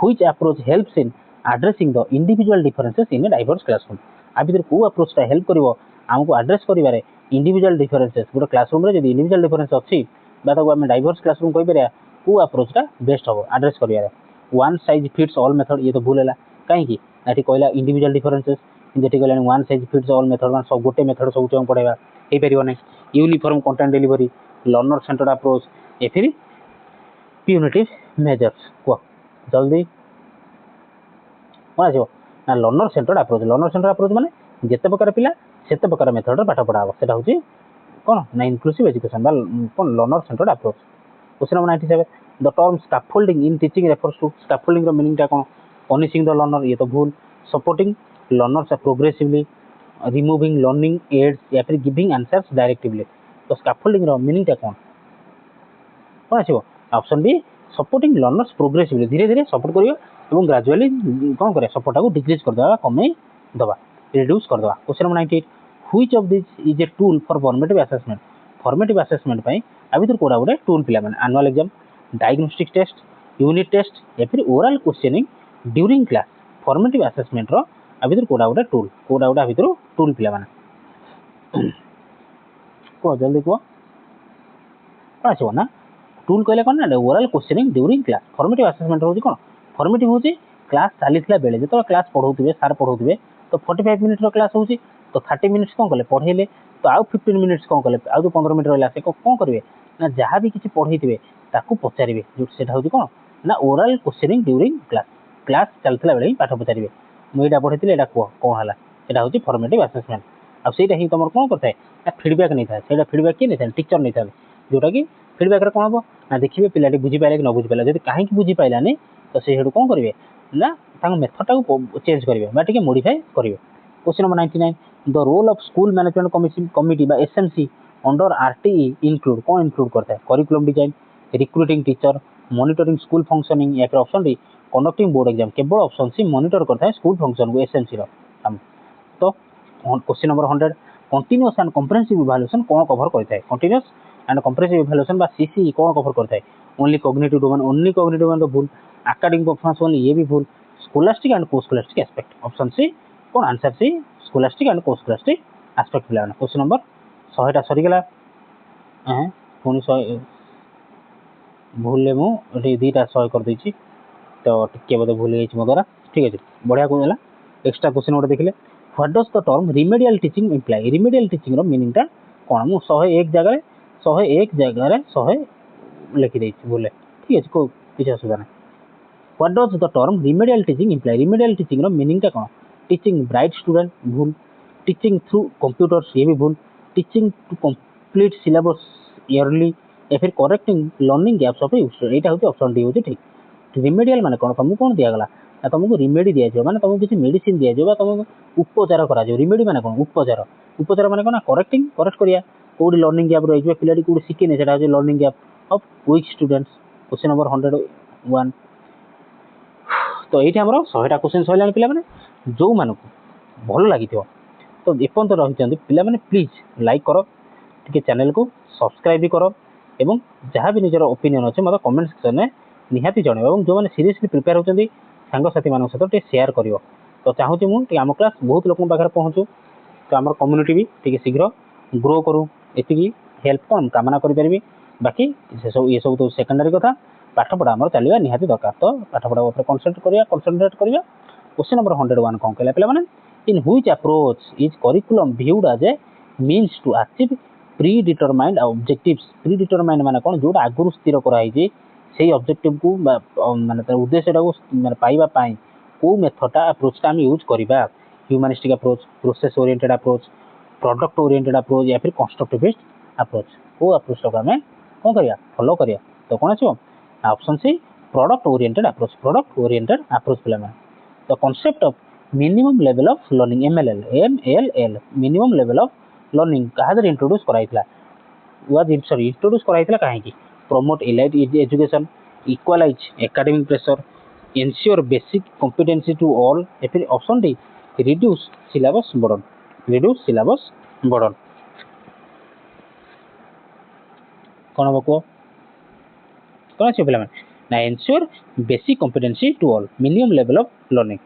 which approach helps in addressing the individual differences in a diverse classroom आ भीतर को अप्रोचटा हेल्प करिवो हमको एड्रेस करिवारे इंडिविजुअल डिफरेंसेस गोटे क्लासरूम रे जदी इंडिविजुअल डिफरेंस अछि बा ताको हम डाइवर्स क्लासरूम कहि परिया को अप्रोचटा बेस्ट हो एड्रेस करिवारे one size fits all method ये तो भूल है कहीं एटी कहला इंडिविजुअल डिफरेंसेस जेटी कहला one size fits all method मान सब गोटे मेथड सब चम पढ़ाइबा हे परिबो नै uniform content delivery learner centred approach ए फिर प्यूनिटिव मेजर्स को जल्दी कौन आसो ना लर्नर सेंटर्ड अप्रोच माने जिते प्रकार पिला सेते प्रकार मेथड पाठ पढ़ा हम सेटा होची कौन ना इंक्लूसिव एजुकेशन बा कौन learner centred approach. Question number 97 the term scaffolding in teaching refers to scaffolding रो मीनिंग टा कौन पनिशिंग द लर्नर ये तो भूल supporting learners progressively removing learning aids या फिर गिविंग आंसर्स डायरेक्टिवली तो स्कैफोल्डिंग रो मीनिंग टा कौन आसो option be supporting learners progressively धीरे धीरे सपोर्ट करियो एवं ग्रेजुअली कौन करे सपोर्ट को डिक्रीज कर देबा कमे दबा रिड्यूस कर देबा। Question number 98 which of this is a tool for formative assessment पई आ भीतर कोडा गोटे टूल पिला माने annual exam diagnostic test unit test या फिर oral questioning during class formative assessment रो आ भीतर कोडा गोटे भीतर टूल पिला माने को जल्दी को आसो ना टूल कहले कौन ना oral questioning during class formative assessment होची कौन फॉर्मेटिव होची क्लास चलीथिला बेले जो क्लास पढ़ाउथिबे सार पढ़ाउथिबे तो 45 मिनिट रो क्लास होची तो 30 मिनिट्स कौन कले पढ़ेले तो आउ 15 मिनिट्स कौन कले आउ जो 15 मिनिट रहला से कौन करिवे ना जहाँ भी किसी पढ़ाइथिबे ताकू पचारिबे जो सेटा होची कौन ना ओरल क्वेश्चनिंग ड्यूरिंग क्लास चलथिला बेले पाठ पचारिबे मु एटा पढ़िथिले एटा कोन हला एटा होची फॉर्मेटिव असेसमेंट आ सेटा ही तमर कोन करथाय ना फीडबैक नै थाय सेटा फीडबैक के नै थाय टीचर नै थाय जोटा कि फीडबैक रे कोन हबो ना देखिबे पिलाटी बुझी पाइले कि न बुझी पाइला जदि काहे कि बुझी पाइला नै तो से हेडु कोन करिवे ना तांग मेथड टाको चेंज करिवे बा टिके मॉडिफाई करिवे। Question number 99 the role of school management committee बा एसएमसी अंडर आरटीई इंक्लूड कौन इंक्लूड करता है curriculum design recruiting teacher monitoring school functioning या फिर option D conducting board exam केवल ऑप्शन सी मॉनिटर करता है स्कूल फंक्शन को एसएमसी रो तो question number 100 continuous and comprehensive evaluation कौन कवर करता है कंटीन्यूअस एंड कम्प्रेहेंसिव इवैल्यूएशन बा सीसी कौन कवर करता है ओनली कॉग्निटिव डोमेन तो भूल एकेडमिक परफॉर्मेंस ओनली ये भी भूल स्कोलास्टिक एंड को स्कोलास्टिक एस्पेक्ट ऑप्शन सी कौन आंसर सी स्कोलास्टिक एंड को स्कोलास्टिक एस्पेक्ट पिला क्वेश्चन नंबर 100 टा सरी गेला पुनी 100 भूल मु दीटा 100 कर देछि तो टिके बोधे भूल गई मो द्वारा ठीक है बढ़िया को होला एक्स्ट्रा क्वेश्चन गोटे देखले what does the term remedial teaching imply remedial teaching रो मीनिंग टा कोन मु 101 जगह 100 लिखि देछि भूले ठीक है को किछ असुविधा नै what does the term remedial teaching imply remedial teaching रो मीनिंग टा कोन टीचिंग ब्राइट स्टूडेंट भूल टीचिंग थ्रू कंप्यूटर्स ये भी भूल teaching to complete syllabus yearly या फिर correcting learning gaps of user एटा होची ऑप्शन डी होची ठीक रिमेडियल माने कोन तुमको कोन दिया गला ना तुमको रिमेडी दिया जो माने तुमको किसी मेडिसिन दिया जो बा तुमको उपचार करा जो रिमेडी माने कोन उपचार माने कोन करेक्ट करिया कोडी लर्निंग गैप रहि जो पिलाडी कोडी सिके नै सेटा होची learning gap of weak students question number 101 तो ये हमरो 100 टा क्वेश्चन सइलान पिला माने जो मानको भल लागि तो एपंत रही पिला माने प्लीज लाइक करो टिके चैनल को सब्सक्राइब भी करो एवं जहाँ भी निजर ओपिनियन अच्छे मतलब कमेंट सेक्शन में निहाती जन और जो मैंने सीरियसली प्रिपेयर होती सांगसाथी मान सहित शेयर कर तो चाहूँगी मुझे आम क्लास बहुत लोक पाखे पहुँचू तो आम कम्युनिटी भी टी शीघ्र ग्रो करूँ ये हेल्प कौन कामना करी बाकी ये सब तो सेकेंडरी कथा पाठ पढ़ा आम चलवा निहाती दरकार तो पाठ पढ़ा उपर कनसेंट्रेट करिया क्वेश्चन नंबर 101 कौन कहला पिला माने in which approach is curriculum viewed as a means to achieve predetermined objectives predetermined माने कोन जोटा आगुरु स्थिर कराई जे सेही ऑब्जेक्टिव को माने तर उद्देश्यटा को माने पाइबा पाई को मेथडटा अप्रोचटा हम यूज करबा humanistic approach process oriented approach product oriented approach या फिर कंस्ट्रक्टिविस्ट अप्रोच को अप्रोच को हमें कोन करिया फॉलो करिया तो कोन आछो option C product oriented approach पिला में the concept of minimum level of learning MLL minimum level of learning कहादर इंट्रोड्यूस कराइतला इंट्रोड्यूस कराइतला काहे की promote elite education equalize academic pressure ensure basic competency to all या फिर option D reduce syllabus burden कौन बको कौन अच्छे पिला ना ensure basic competency to all minimum level of learning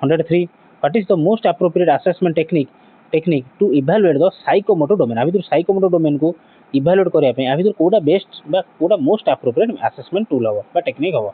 103 what is the most appropriate assessment technique to evaluate the psychomotor domain अभी तो psychomotor domain को evaluate करिया पे अभी तो कोडा बेस्ट बा कोडा मोस्ट appropriate assessment tool हवा बा टेक्निक हवा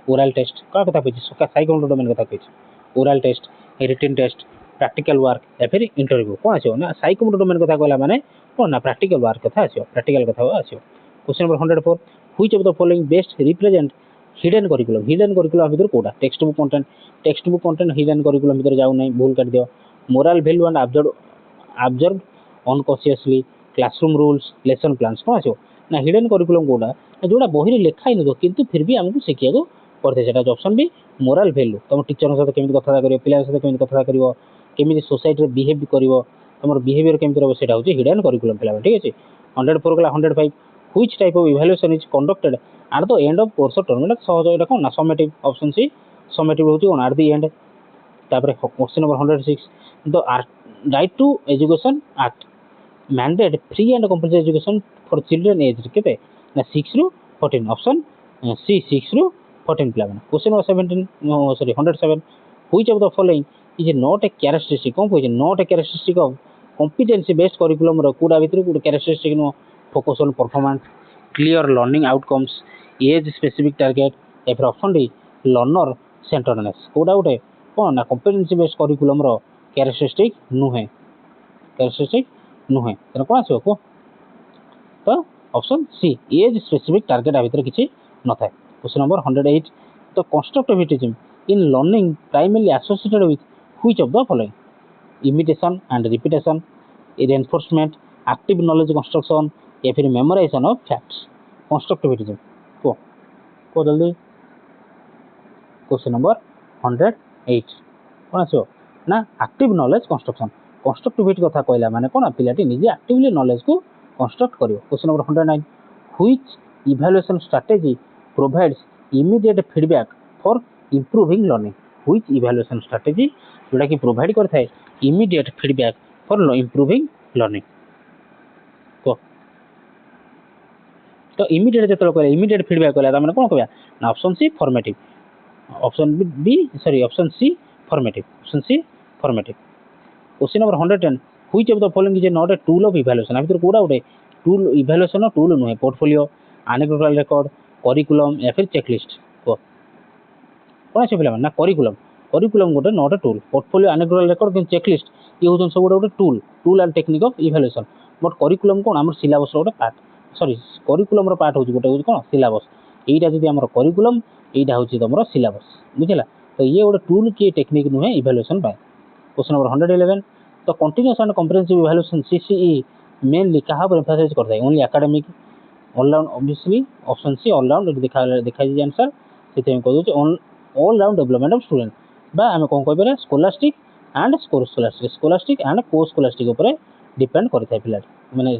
ओरल टेस्ट का कथा पछि सका psychomotor domain कथा पछि oral test written test practical work या फिर इंटरव्यू कोन आछो ना psychomotor domain कथा कहला माने कोन ना प्रैक्टिकल वर्क कथा आछो प्रैक्टिकल कथा आछो question number 104 which of the following best represent hidden curriculum भितर कोटा text book content hidden curriculum भितर जाउ नै भूल कर दियो moral value and observe unconsciously classroom rules lesson plans कौन आसो ना हिडन करिकुलम कोटा जोड़ा बही लिखा ही न किंतु फिर भी हमको शिखिया को पड़े से ऑप्शन भी मोरल वैल्यू तुम टीचर सहित केमी कथा कर पिला सहित केमी कथा कर केमी सोसाइटी बिहेव कर तुम बिहेवियर केमी रहा है हूँ हिडन करिकुलम पिला ठीक अच्छे 104 गला 105 which type of evaluation is conducted at the end of course of term सहज एटा कौन ना समेटिव ऑप्शन सी समेटिव होची कौन एट द एंड तापर question number 106 the right to education act mandate free and compulsory education for children age केते ना 6 रु 14 option सी 6 रु 14 पिला माने question number 17 sorry 107 which of the following is not a characteristic कौन कहै not a characteristic of competency based curriculum रो कोडा भितर कोड कैरेक्टरिस्टिक नो focus on performance clear learning outcomes age specific target या फिर ऑप्शन डी लर्नर सेंटरनेस कोडा उठे कौन ना कॉम्पिटेंसी बेस्ड करिकुलम रो कैरेक्टरिस्टिक नुहे तेना कौन आसो को तो option C age specific target आ भितर किछि न थाए question number 108 the constructivism in learning primarily associated with which of the following imitation and repetition reinforcement active knowledge construction या फिर मेमोराइजेशन ऑफ फैक्ट्स कंस्ट्रक्टिविज्म को जल्दी क्वेश्चन नंबर 108 कौन आसो ना एक्टिव नॉलेज कंस्ट्रक्टिविटी कथा कहला माने कौन पिलाटी निजे एक्टिवली नॉलेज को कंस्ट्रक्ट करियो question number 109 which evaluation strategy provides immediate feedback for improving learning which evaluation strategy जोटा कि प्रोवाइड करता है immediate feedback for improving learning तो इमीडिएट जतो कहला इमीडिएट फीडबैक कहला माने कोन कहबा ना option C formative option B sorry option C formative question number 110 which of the following is not a tool of evaluation अभी तो कोडा उठे टूल इवैल्यूएशन टूल नुहे पोर्टफोलियो एनेक्डोटल रिकॉर्ड करिकुलम या फिर चेकलिस्ट कौन आसे पिला ना करिकुलम गोटे not a tool portfolio anecdotal record कि चेकलिस्ट ये होजन सब गोटे tool and technique of evaluation but curriculum कोन हमर सिलेबस रो गोटे पार्ट सॉरी करिकुलम रो पार्ट होज गोटे कोन सिलेबस एटा जदी हमर करिकुलम एटा होची तमरो सिलेबस बुझिला तो ये गोटे टूल की टेक्निक नुहे इवैल्यूएशन बाय क्वेश्चन नंबर 111 तो continuous and comprehensive evaluation CCE mainly कहा पर एम्फसाइज करता है only academic all round obviously option C all round देखा जी आंसर से कह दूँ ऑल राउंड डेवलपमेंट ऑफ स्टूडेंट बा आम कौन कह स्कोलास्टिक एंड स्कोलास्टिक एंड को स्कोलास्टिक उपर डिपेंड करता है पिला माने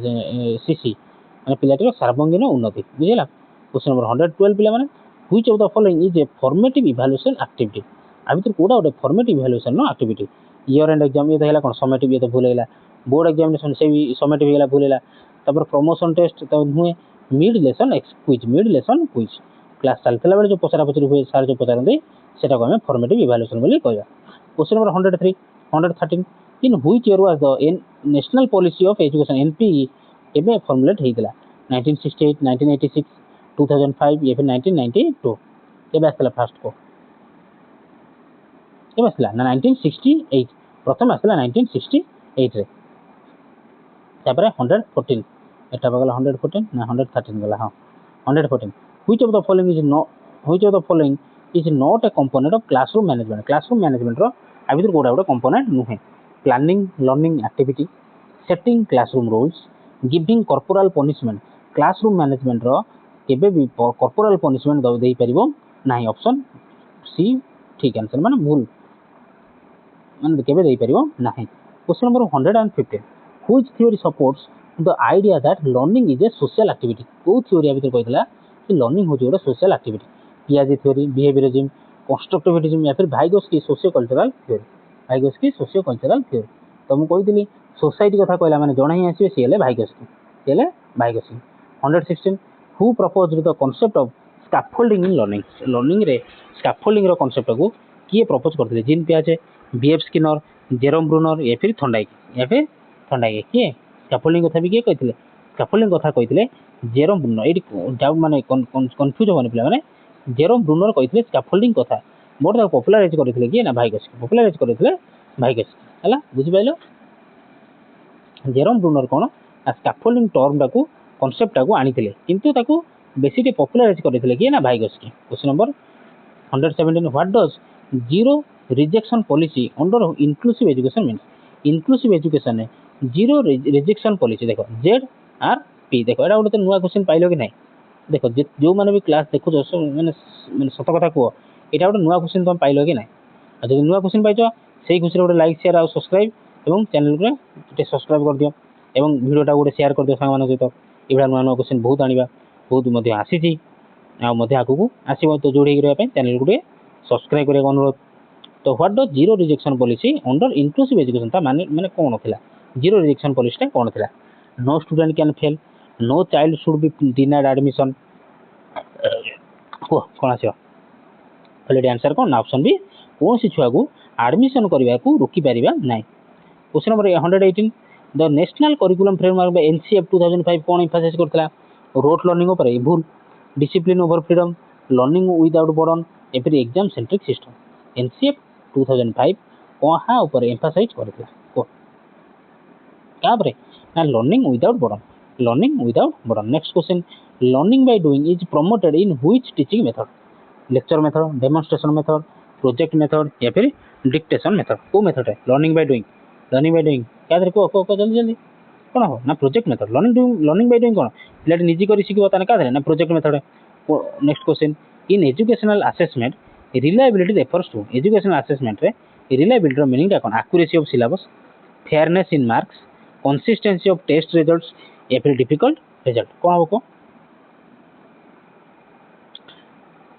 सीसी माने पिलाटीर सार्वजनीन उन्नति बुझेगा क्वेश्चन नंबर 112 पिला माने which of the following is a formative evaluation activity आ भीतर कोडा गोटे फॉर्मेटिव इवैल्यूएशन नो एक्टिविटी ईयर एंड एग्जाम ये तो कौन समेटिव ये तो भूल है बोर्ड एग्जामिनेशन से भी समेटिव होगा भूल है तापर प्रमोशन टेस्ट तो नुहे मिड लेसन क्विज क्लास चलता बेले जो पचरा पचरी हुए सार जो पचारती से फॉर्मेटिव इवैल्यूएशन बोली कहवा question number 113 in which year was the national policy of education NPE एबे फॉर्मुलेट होइतला 1968 1986 2005 या फिर 1992 केबे आसला फास्ट को केबे आसला ना 1968 प्रथम आसला 1968 रे तापर 114 एटा बगला 114 ना 113 गला हां 114 which of the following is not a component of classroom management रो आ भीतर कोडा गोटे कंपोनेंट नुहे planning learning activity setting classroom rules giving corporal punishment classroom management रो केबे भी कॉर्पोरल पनिशमेंट देई परिबो नाही ऑप्शन सी ठीक आंसर माने भूल माने केबे देई परिबो नाही question number 115 which theory supports the idea that learning is a social activity को थ्योरी भीतर कहतला कि लर्निंग होची गोटे सोशल एक्टिविटी पियाजे थ्योरी बिहेवियरिज्म कंस्ट्रक्टिविज्म या फिर भाइगोस्की सोशियो कल्चरल थ्योरी तो मु कहितली सोसाइटी कथा कहला माने जणा ही आसीबे सीएले Vygotsky 116 who proposed the concept of scaffolding in learning रे स्कैफोल्डिंग रो कांसेप्ट को किए प्रपोज करथिले जीन पियाजे बीएफ स्किनर जेरोम ब्रूनर या फिर थंडाई किए स्कैफोल्डिंग कथा भी किए कहथिले स्कैफोल्डिंग कथा कहथिले जेरोम ब्रूनर एडी डाउट माने कंफ्यूज होने पिला माने जेरोम ब्रूनर कहथिले स्कैफोल्डिंग कथा मोर ता पॉपुलराइज करथिले कि ना भाइगोस्की हला बुझि पाइलो जेरोम ब्रूनर कोन स्कैफोल्डिंग टर्म टाको कांसेप्ट टाको आनिथिले किंतु ताको बेसी टे पॉपुलराइज करथिले कि ना Vygotsky. Question number 117 what does zero rejection policy under inclusive education means. Inclusive education में जीरो रिजेक्शन पॉलिसी देखो ZRP देखो एटा गोटे नुआ क्वेश्चन पाइलो कि नहीं देखो जो मैंने भी क्लास देखो मैंने सत कथा कह यहाँ गोटे नुआ क्वेश्चन तुम पाइल कि ना और जब नुआ क्वेश्चन पाइच से खुशी गोटे लाइक शेयर और सब्सक्राइब और चैनल को सब्सक्राइब कर दियो एवं वीडियोटा गोटे शेयर कर दियो सांग सहित यहाँ नुआ नुआ क्वेश्चन बहुत आने बहुत आसी आगू आसो तो जोड़ी रही चैनल को सब्सक्राइब करने अनुरोध। तो what does zero rejection policy under inclusive education ता माने कौन था जीरो रिजेक्शन पॉलिसी कौन था। No student can fail no child should be denied admission कौन आस आंसर कौन ना ऑप्शन बी कौन सी छुआ को एडमिशन करने को रोकी पारिबा नहीं। Question number 118 the national curriculum framework NCF 2005 कौन एम्फासाइज करथिला रोट लर्निंग ऊपर भूल discipline over freedom learning without burden एफिर एग्जाम सेंट्रिक सिस्टम NCF 2005 कहा ऊपर एम्फासाइज करथिला क्या पर ना learning without burden. Next question learning by doing is promoted in which teaching method lecture method demonstration method project method या फिर dictation method को मेथड है लर्निंग बाय डूइंग क्या को जल्दी जल्दी कौन हो ना project method learning by doing कौन पिलाटी निजी कर शिखिबो ताने का ना प्रोजेक्ट मेथड है। Next question in educational assessment reliability refers to educational assessment रे रिलायबिलिटी रो मीनिंग कौन accuracy of syllabus fairness in marks consistency of test results या फिर डिफिकल्ट रिजल्ट कौन हो को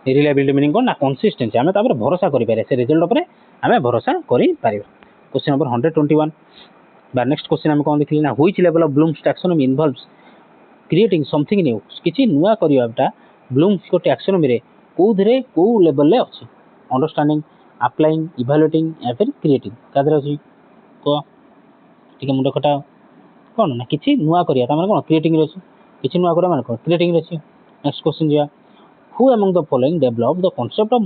रिलायबिलिटी मीनिंग कौन ना कंसिस्टेंसी आम तापर भरोसा करें से रिजल्ट उपर आम भरोसा करें। क्वेश्चन नंबर 121 बा नेक्स्ट क्वेश्चन आम कौन देखिए ना which level of Bloom's taxonomy involves creating something new किसी नुआ करवाटा ब्लूम्स को टैक्सोनॉमी रे कोधरे को लेवल ले अच्छी अंडरस्टैंडिंग अप्लाइंग इवैल्यूएटिंग या फिर क्रिएटिंग कादर अच्छी को ठीक मुंड खटा कौन ना किसी नुआ करवा मैंने कौन क्रिएटिंग अच्छी किसी नुआ करवा मैंने कौन क्रिएटिंग अच्छी। नेक्स्ट क्वेश्चन जा who among the following develop the concept of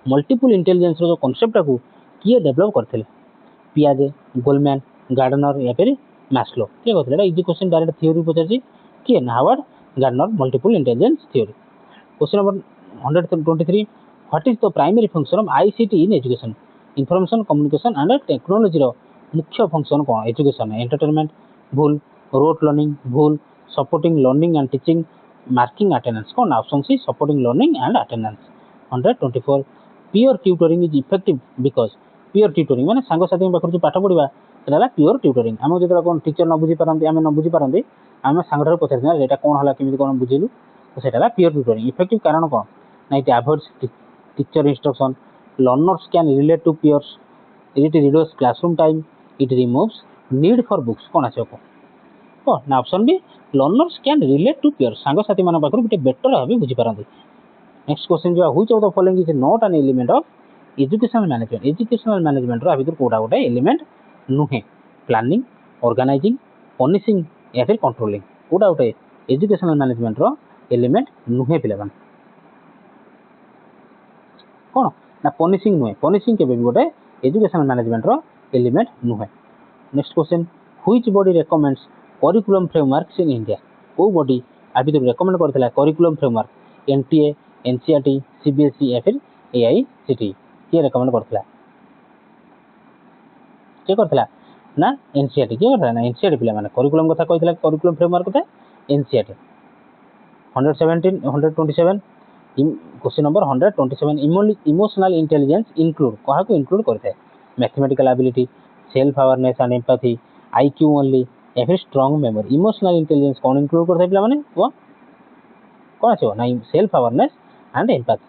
multiple intelligence जो कांसेप्ट को किए डेवलप करते पियाजे गोलमैन गार्डनर या फिर मैस्लो किए कहते इजी क्वेश्चन डायरेक्ट थ्योरी पचार किए ना Howard Gardner multiple intelligence theory. Question number 123 what is the primary function of ICT in education information communication and technology रो मुख्य फंक्शन कौन एजुकेशन एंटरटेनमेंट भूल रोट लर्निंग भूल supporting learning and teaching marking attendance कौन option C supporting learning and attendance. 124 peer tutoring is effective because peer tutoring माने सांग साथी पाखर जो पाठ पढ़ा सेटा पियर ट्यूटरिंग आम जो कौन टीचर न बुझी पारती आम न बुझी पारती आम सांग पचार यहाँ कौन है केमी कौन बुझेलु तो सेटा पियर ट्यूटरिंग इफेक्टिव कारण कौन ना it avoids teacher instruction learners can relate to peers it reduce classroom time it removes need for books कौन आस कौन ना option B learners can relate to peers सांग साथी मान पाखर गोटे बेटर भाव बुझी पारती। नेक्स्ट क्वेश्चन जो which of the following is not an element of educational management भर कोटा गोटे एलिमेंट नुहे प्लानिंग ऑर्गेनाइजिंग पनिशिंग या फिर कंट्रोलिंग कोटा गोटे एजुकेशनल मैनेजमेंट एलिमेंट नुहे पिला कौन ना पनिशिंग नुहे पनिशिंग के गोटे एजुकेशनल मैनेजमेंट एलिमेंट नुहे। Next question which body recommends curriculum frameworks in India को बॉडी आ भर रेकमेंड करथिला curriculum framework NTA NCERT CBSE या फिर AICTE किए रेकमेंड करथिला किए करथिला ना NCERT किए करथिला ना NCERT पिला माने करिकुलम कथा कहिथिला करिकुलम फ्रेमवर्क कथा NCERT। 127 question number 127 emotional intelligence include कहा को इंक्लूड करते mathematical ability self awareness and empathy IQ only या फिर स्ट्रांग मेमोरी इमोशनल इंटेलिजेंस कौन इंक्लूड करते पिला माने वो कौन आसो ना self awareness and empathy.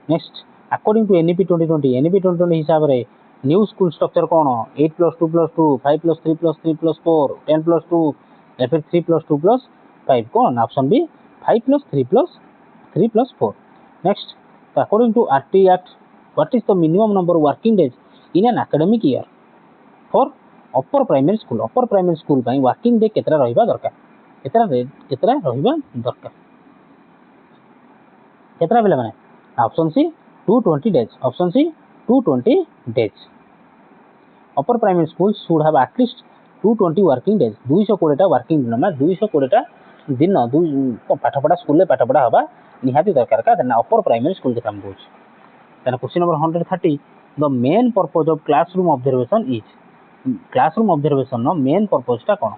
Next according to NEP 2020 हिसाब से न्यू स्कूल स्ट्रक्चर कौन 8+2+2 5+3+3+4 10+2 या फिर 3+2+5 कौन option B 5+3+3+4। Next according to RT act what is the minimum number working days in an academic year for upper primary school working day केतरा रहिबा दरकार केतरा रहिबा दरकार केतरा पिला माने option C 220 days option C 220 days upper primary school should have at least 220 working days 220 working दिन में 220 दिन पाठपढ़ा स्कूल पाठपढ़ा हवा निहाती दरकार का अपर प्राइमरी स्कूल कथा कौन question number 130 the main purpose of classroom observation is classroom observation नो मेन पर्पजटा कौन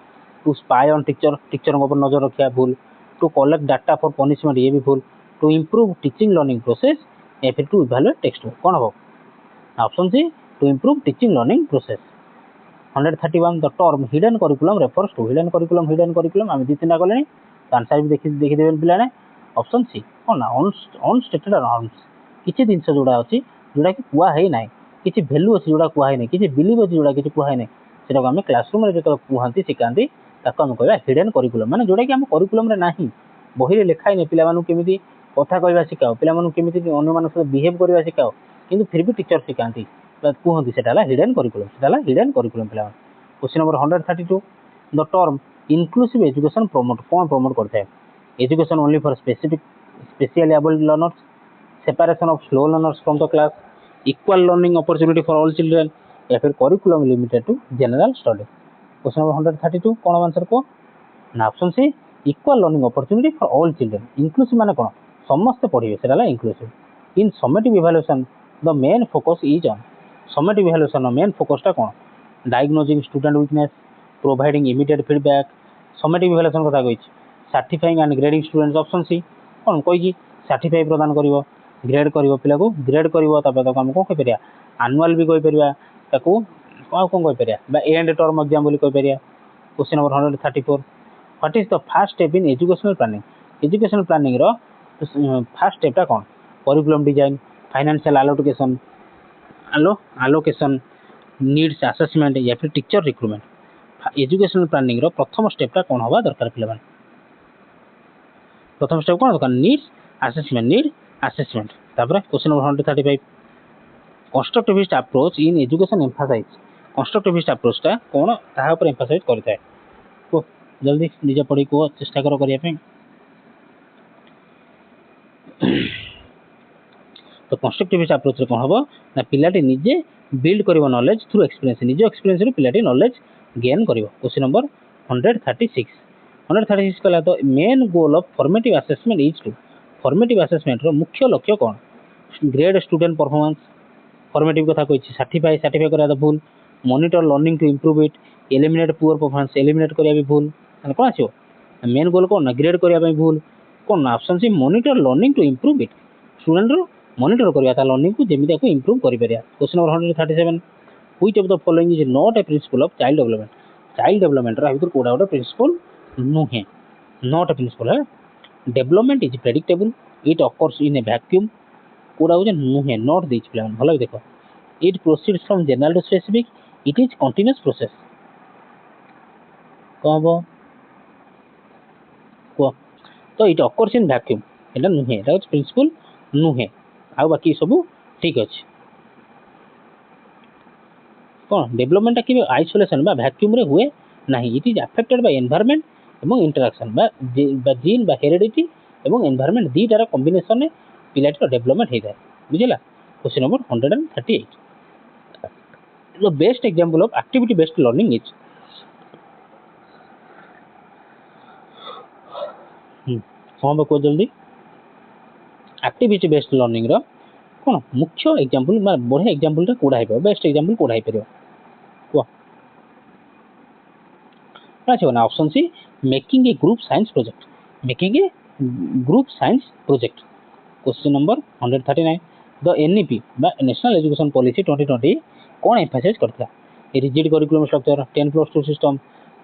टू स्पाई ऑन टीचर ऊपर नजर रखा भूल to collect data for punishment ये भी भूल to improve teaching learning process या फिर टू इवैल्यूएट टेक्स्ट बुक कौन हम option C to improve teaching learning process 131 the term hidden curriculum refers to hidden curriculum आम दी तीन गले आंसर भी देखीदे पे ऑप्शन सी कौन ना अनस्टेटेड नॉर्म्स किसी जिनस जोड़ा अच्छी जोटा कि कहुई ना किसी भैल्यू अच्छी जोड़ा कहुई ना किसी बिलीव अच्छी जोड़ा किसी कहुई ना से आम क्लासरूम में जो कहती शिखाती आम कह हिडन करिकुलम माने जोटा कि आम करिकुलम ना बही लिखाई नहीं पिला केमी कथा कहवा शिखाओ पिला केमी अन्य मान सहित बिहेव करवा शिखाओ किंतु फिर भी टीचर शिखाती कहती से हिडन करिकुलम पिला question number 132 the term inclusive education promote कौन प्रमोट करता है education only for specially abled learners separation of slow learners from the class equal learning opportunity for all children या फिर curriculum limited to general study question number 132 कौन answer को ना option C equal learning opportunity for all children inclusive माने कौन समस्ते पढ़िए सेटा inclusive in summative evaluation the main focus is on summative evaluation main फोकसटा कौन diagnosing student weakness providing immediate feedback summative evaluation कथा कही certifying and grading students option C कौन कही सर्टिफाई प्रदान कर ग्रेड कर पिला को ग्रेड कर आम कौन कहीपर आनुआल भी कहीपर कौन कहीपर एंड टर्म एग्जाम बोली कहीपर question number 134 what is the first step in educational planning first स्टेपटा कौन curriculum design financial allocation needs assessment या फिर टीचर रिक्रुटमेंट एजुकेशनल प्लानिंग प्रथम स्टेपटा कौन हवा दरकार पिला प्रथम स्टेप कौन दरकार नीड असेसमेंट तापर question number 135 constructivist approach in education emphasise constructivist अप्रोचटा कौन ताहा ऊपर एम्फासाइज करता है को जल्दी निजे पढ़ी को चेष्टा करो करिया पे तो कंस्ट्रक्टिविस्ट अप्रोच कौन हम ना पिलाटी निजे बिल्ड कर नॉलेज थ्रू एक्सपीरियंस निज एक्सपीरियंस पिलाटी नॉलेज गेन कर क्वेश्चन नंबर 136 कहला तो main goal of formative assessment is to formative assessment मुख्य लक्ष्य कौन ग्रेड स्टूडेंट परफॉर्मेंस फॉर्मेटिव कथा कही सर्टिफाई करा भूल monitor learning to improve it eliminate poor performance eliminate करा भी भूल कौन आसो मेन गोल कौन ना ग्रेड करने भूल कौन ना option C monitor learning to improve it student monitor करवा लर्निंग को जमी इम्प्रूव कर question number 137 which of the following is not a principle of child development भर कोड़ा गोटे प्रिंसिपल नुहे नॉट ए प्रिंसिपल है development is predictable it occurs in a vacuum कोड़ा हो नुहे नॉट दे भल देख it proceeds from general to specific it is continuous process कौन हम कह तो इट अकर्स इन वैक्यूम एटा नुहे एटा प्रिंसिपल नुहे आ बाकी सब ठीक अच्छे कौन डेवलपमेंट कि आइसोलेशन वैक्यूम रे हुए ना it is affected by environment एवं इंटरेक्शन जीन हेरिडिटी एवं एनवायरनमेंट दीटार कॉम्बिनेशन में पिलाटीर डेवलपमेंट होता है बुझेगा question number 138 the best example of activity based learning is कौन को जल्दी एक्टिविटी बेस्ड लर्निंग कौन मुख्य एग्जांपल बढ़िया एग्जांपल कोड़ा हो बेस्ट एग्जांपल कोड़ा हो पार कौन ना option C making a group science project question number 139 the NEP national education policy 2020 कौन एम्फासाइज करता rigid curriculum structure 10+2 system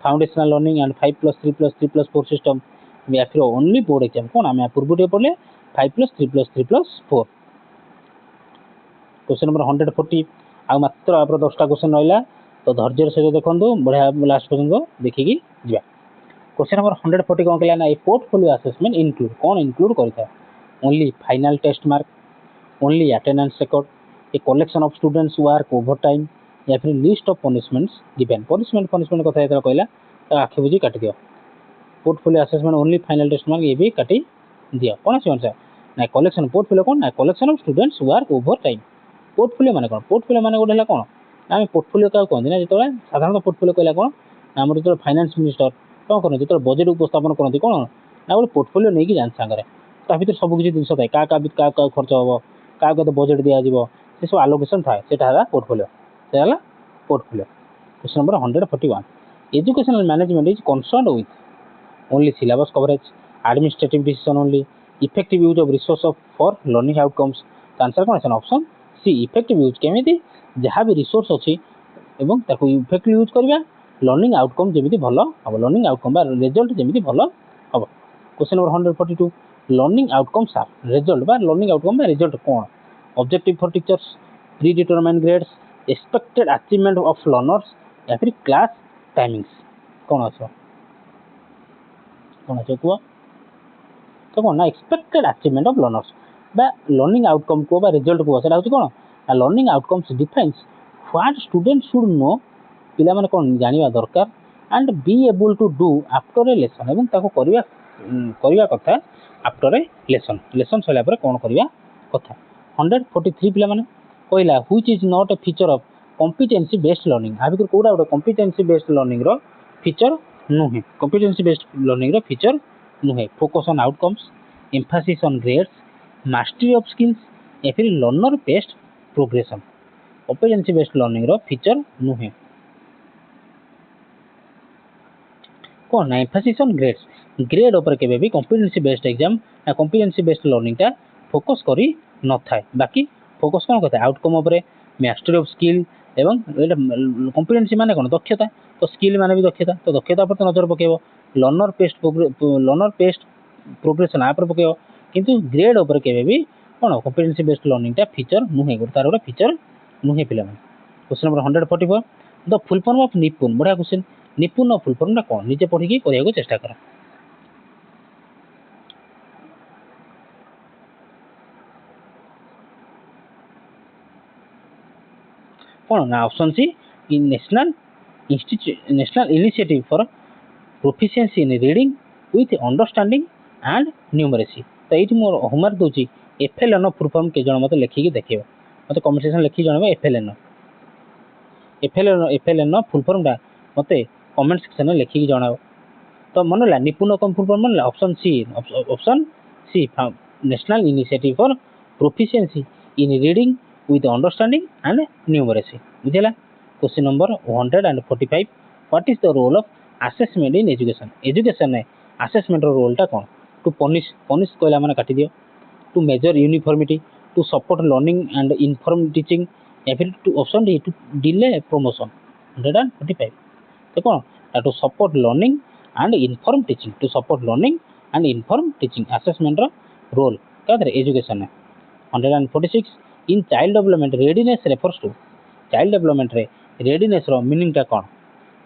foundational learning and 5+3+3+4 system या फिर ओनली बोर्ड एग्जाम कौन आम पूर्व पढ़ले 5+3+3+4 क्वेश्चन नंबर 140 आ मात्र आप 10टा क्वेश्चन रहा तो धैर्य सहित देखो बढ़िया लास्ट पर्यटन देखिकी जा क्वेश्चन नंबर 140 कौन कहला ना ए पोर्टफोलियो असेसमेंट इनक्लूड कौन इनक्लूड करता only final test mark only attendance record a collection of students work over time या फिर list of punishments given punishment कथा जो कहला तो आखि बुझी काटी दियो portfolio assessment only final test mark ये भी काटी दियो कौन आस आंसर ना कलेक्शन पोर्टफोलियो कौन ना collection of students work over time portfolio माने कौन पोर्टफोलियो माने गोटे है कौन आम पोर्टफोलियो क्या कहते हैं ना जो साधारण पोर्टफोलियो कहला कौन आम जो फाइनेंस मिनिस्टर कौन करते जो बजेट उपस्थापन करते कौन ना गोटे पोर्टफोलियो नहीं कि जाने सागर ता भर सबकि जिन थाए क्या खर्च हम क्या बजेट दिज्व से सब आलोकेशन थाए से पोर्टफोलियो से portfolio. Question number 141 educational management is concerned with only syllabus coverage administrative decision only effective use of resource of for learning outcomes answer कौन है ऑप्शन सी इफेक्टिव यूज केमी जहाँ भी रिसोर्स अच्छी एवं ताको इफेक्टिव यूज करवा लर्निंग आउटकम जमी भल हम लर्निंग आउटकम रिजल्ट जमी भल हम। Question number 142 learning outcomes are results बा लर्निंग आउटकम बा रिजल्ट कौन objective for teachers predetermined grades expected achievement of learners या फिर क्लास टाइमिंग्स कौन अच्छो कह तो कौन ना एक्सपेक्टेड अचीवमेंट ऑफ लर्नर्स बा लर्निंग आउटकम को रिजल्ट को सेटा होची कौन learning outcomes defines what student should know पिला माने कौन जानिबा दरकार and be able to do after a lesson एवं ताको करवा कथा आफ्टर ए लेसन लेसन सला पर कौन करवा कथा। 143 पिला माने कहला which is not a feature of competency based learning आ भीतर कोडा गोटे कॉम्पिटेंसी बेस्ड लर्निंग रो फीचर नुहे कॉम्पिटेंसी बेस्ड लर्निंग रो फीचर नुहे focus on outcomes emphasis on grades mastery of skills या फिर learner based progression competency based learning रो फीचर नुहे कौन ना एम्फासिस ऑन ग्रेड्स ग्रेड ऊपर केबे भी कॉम्पिटेंसी बेस्ड एग्जाम ना कॉम्पिटेंसी बेस्ड लर्निंग टा फोकस करी न थाए बाकी फोकस कौन करता है आउटकम ऊपर मास्टरी ऑफ स्किल एवं कॉम्पिटेंसी माने कौन दक्षता तो स्किल माने भी दक्षता तो दक्षता पर तो नजर पकेबो लर्नर बेस्ड प्रोग्रेशन आप पकेबो किंतु ग्रेड ऊपर केबे भी कौन कॉम्पिटेंसी बेस्ड लर्निंग टा फीचर नुहे तार गोटे फीचर नुहे पिला माने। Question number 144 the full form of निपुण बढ़िया क्वेश्चन निपुण फुल फॉर्म कौन निजे पढ़ी करने को चेष्टा कर कौन ना option C national initiative for proficiency in reading with understanding and numeracy तो ये मोर होमवर्क दूसरी एफएलएन फुल फॉर्म के जन मत लिखिकी देखे मत कमेंट सेक्शन लिखी जन एफएलएन फुल फॉर्म टा मत कमेंट सेक्शन में लिखिकी जनाओ तो मन ला निपुण कम फुल फॉर्म मन option C national initiative for proficiency in reading with understanding and numeracy बुझेला। Question number 145 what is the role of assessment in education education में असेसमेंट रोल टा कौन टू पनिश कहला मैंने काटी दियो to measure uniformity to support learning and inform teaching या फिर to option D to delay promotion 145 तो कौन to support learning and inform teaching to support learning and inform teaching assessment role क्या education में। 146 in child development readiness refers to child development रे readiness रो meaning टा कौन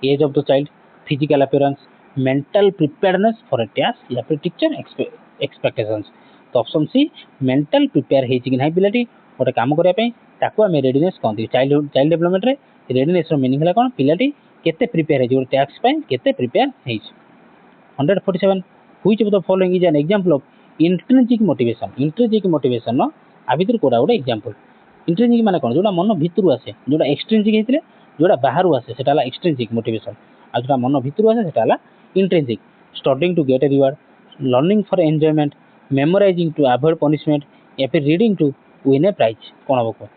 age of the child physical appearance mental preparedness for a task या फिर teacher expectations तो option C mental prepare हेछि कि नाही पिलाटी गोटे काम करिया पे ताको हम रेडीनेस कहंती चाइल्ड डेवलपमेंट रे रेडीनेस रो मीनिंग हला कौन पिलाटी केते प्रिपेयर हेछि गोटे टास्क पे केते प्रिपेयर हेछि। 147 which of the following is an example of intrinsic motivation नो आ भीतर कोडा गोटे एग्जांपल इंट्रिंसिक माने कौन जोड़ा मन भितर आसे जोड़ा एक्सट्रिंसिक हेतिले जोड़ा बाहर आसे सेटा हला एक्सट्रिंसिक मोटिवेशन आ जोड़ा मन भितर आसे सेटा हला intrinsic studying to get a reward learning for enjoyment memorising to avoid punishment या फिर reading to win a prize कौन हम को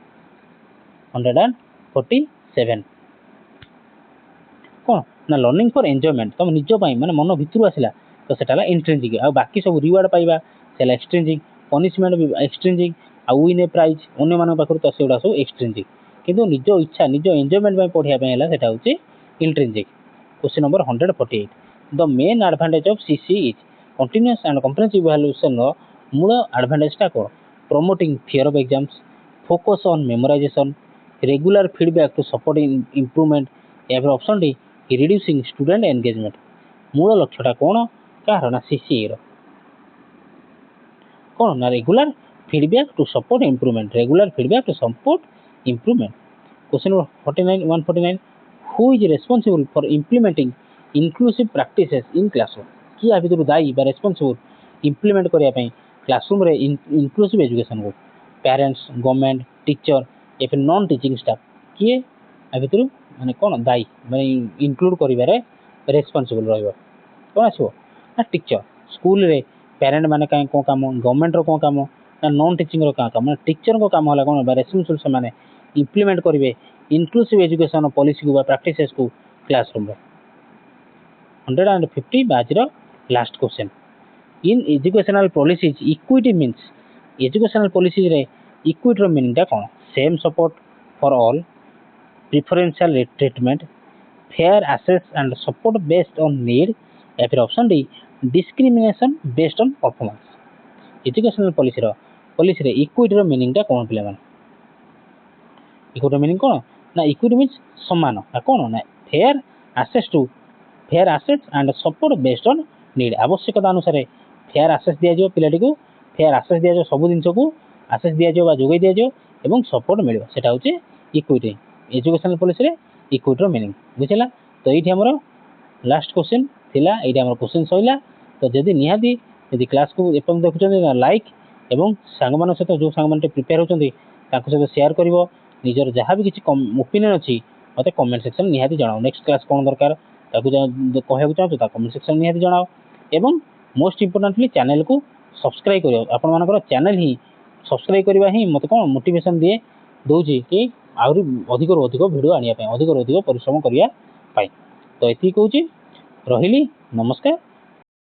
147 कौन ना लर्निंग फॉर एंजॉयमेंट तुम निज माने मन भितर आसला तो सेटा इंट्रिंसिक आ बाकी सब रिवार्ड पाइबा से एक्सट्रिंसिक पनिशमेंट भी एक्सट्रिंसिक आ विन ए प्राइज अन्य मान पाखर तो सेगुड़ा सब एक्सट्रिंसिक किंतु निज इच्छा निज एंजॉयमेंट पढ़िया सेटा होची intrinsic. Question number 148 the main advantage of CC is continuous and comprehensive evaluation रो मूल एडवांटेज टा कोन promoting fear of exams focus on memorisation regular feedback to support improvement या फिर option D reducing student engagement मूल लक्ष्यटा कौन कह सीसी रो कौन ना regular feedback to support improvement question number 149 who is responsible for implementing inclusive practices in classroom कि आ भीतर दायी बा रेस्पॉन्सिबल इंप्लीमेंट करिया पई क्लासरूम रे इंक्लूसिव एजुकेशन को पेरेंट्स गवर्नमेंट टीचर या फिर नॉन टीचिंग स्टाफ किए आ भीतर माने कौन दायी माने इंक्लूड करिबारे रेस्पॉन्सिबल रहइबो कौन आसो ना टीचर स्कूल रे पेरेंट माने कहीं कौन काम गवर्नमेंट कौन काम ना नॉन टीचिंग क्या काम टीचर को काम है कौन रेस्पॉन्सिबल से माने इम्प्लीमेंट करेंगे इनक्लूसिव एजुकेशन पॉलिसी को प्रैक्टिसेस को classroom 150 batch last question in educational policies equity means educational policies रे इक्विटी मीनिंग टा कौन same support for all preferential treatment fair access and support based on need या फिर option D discrimination based on performance educational policy रे equity meaning टा कौन पिला equity meaning कौन ना इक्विटी मीन्स समान ना कौन ना fair assets and support based on need आवश्यकता अनुसार फेयर आसेस दिया पिलाटी को फेयर आसेस दिया सब जिन को आसेस दिया जोगे दिया एवं सपोर्ट मिले सेटा होचे इक्विटी एजुकेशनल पॉलिसी रे इक्विटी मीनिंग बुझला तो ये आमर लास्ट क्वेश्चन थिला ये आमर क्वेश्चन सैला तो जदि निहाती यदि क्लास को एपन देखुं लाइक एवं सांग मान सहित जो सांग मैंने प्रिपेयर होती सहित शेयर कर निजर जहाँ भी किसी ओपिनियन अच्छी मत कमेंट सेक्शन निहाती जनाओ नेक्स्ट क्लास कौन दरकार कहूँ चाहूँ कमेंट सेक्शन निहाती जनाओ एवं मोस्ट इम्पोर्टान्टली चैनल को सब्सक्राइब कर आपण मानकर चैनल ही सब्सक्राइब करवा ही मत कौन मोटिवेशन दिए दूसरी कि आहरी अधिक अधिक भिडियो आने अधिक अधिक परिश्रम करने तो ये कहूँ रही नमस्कार।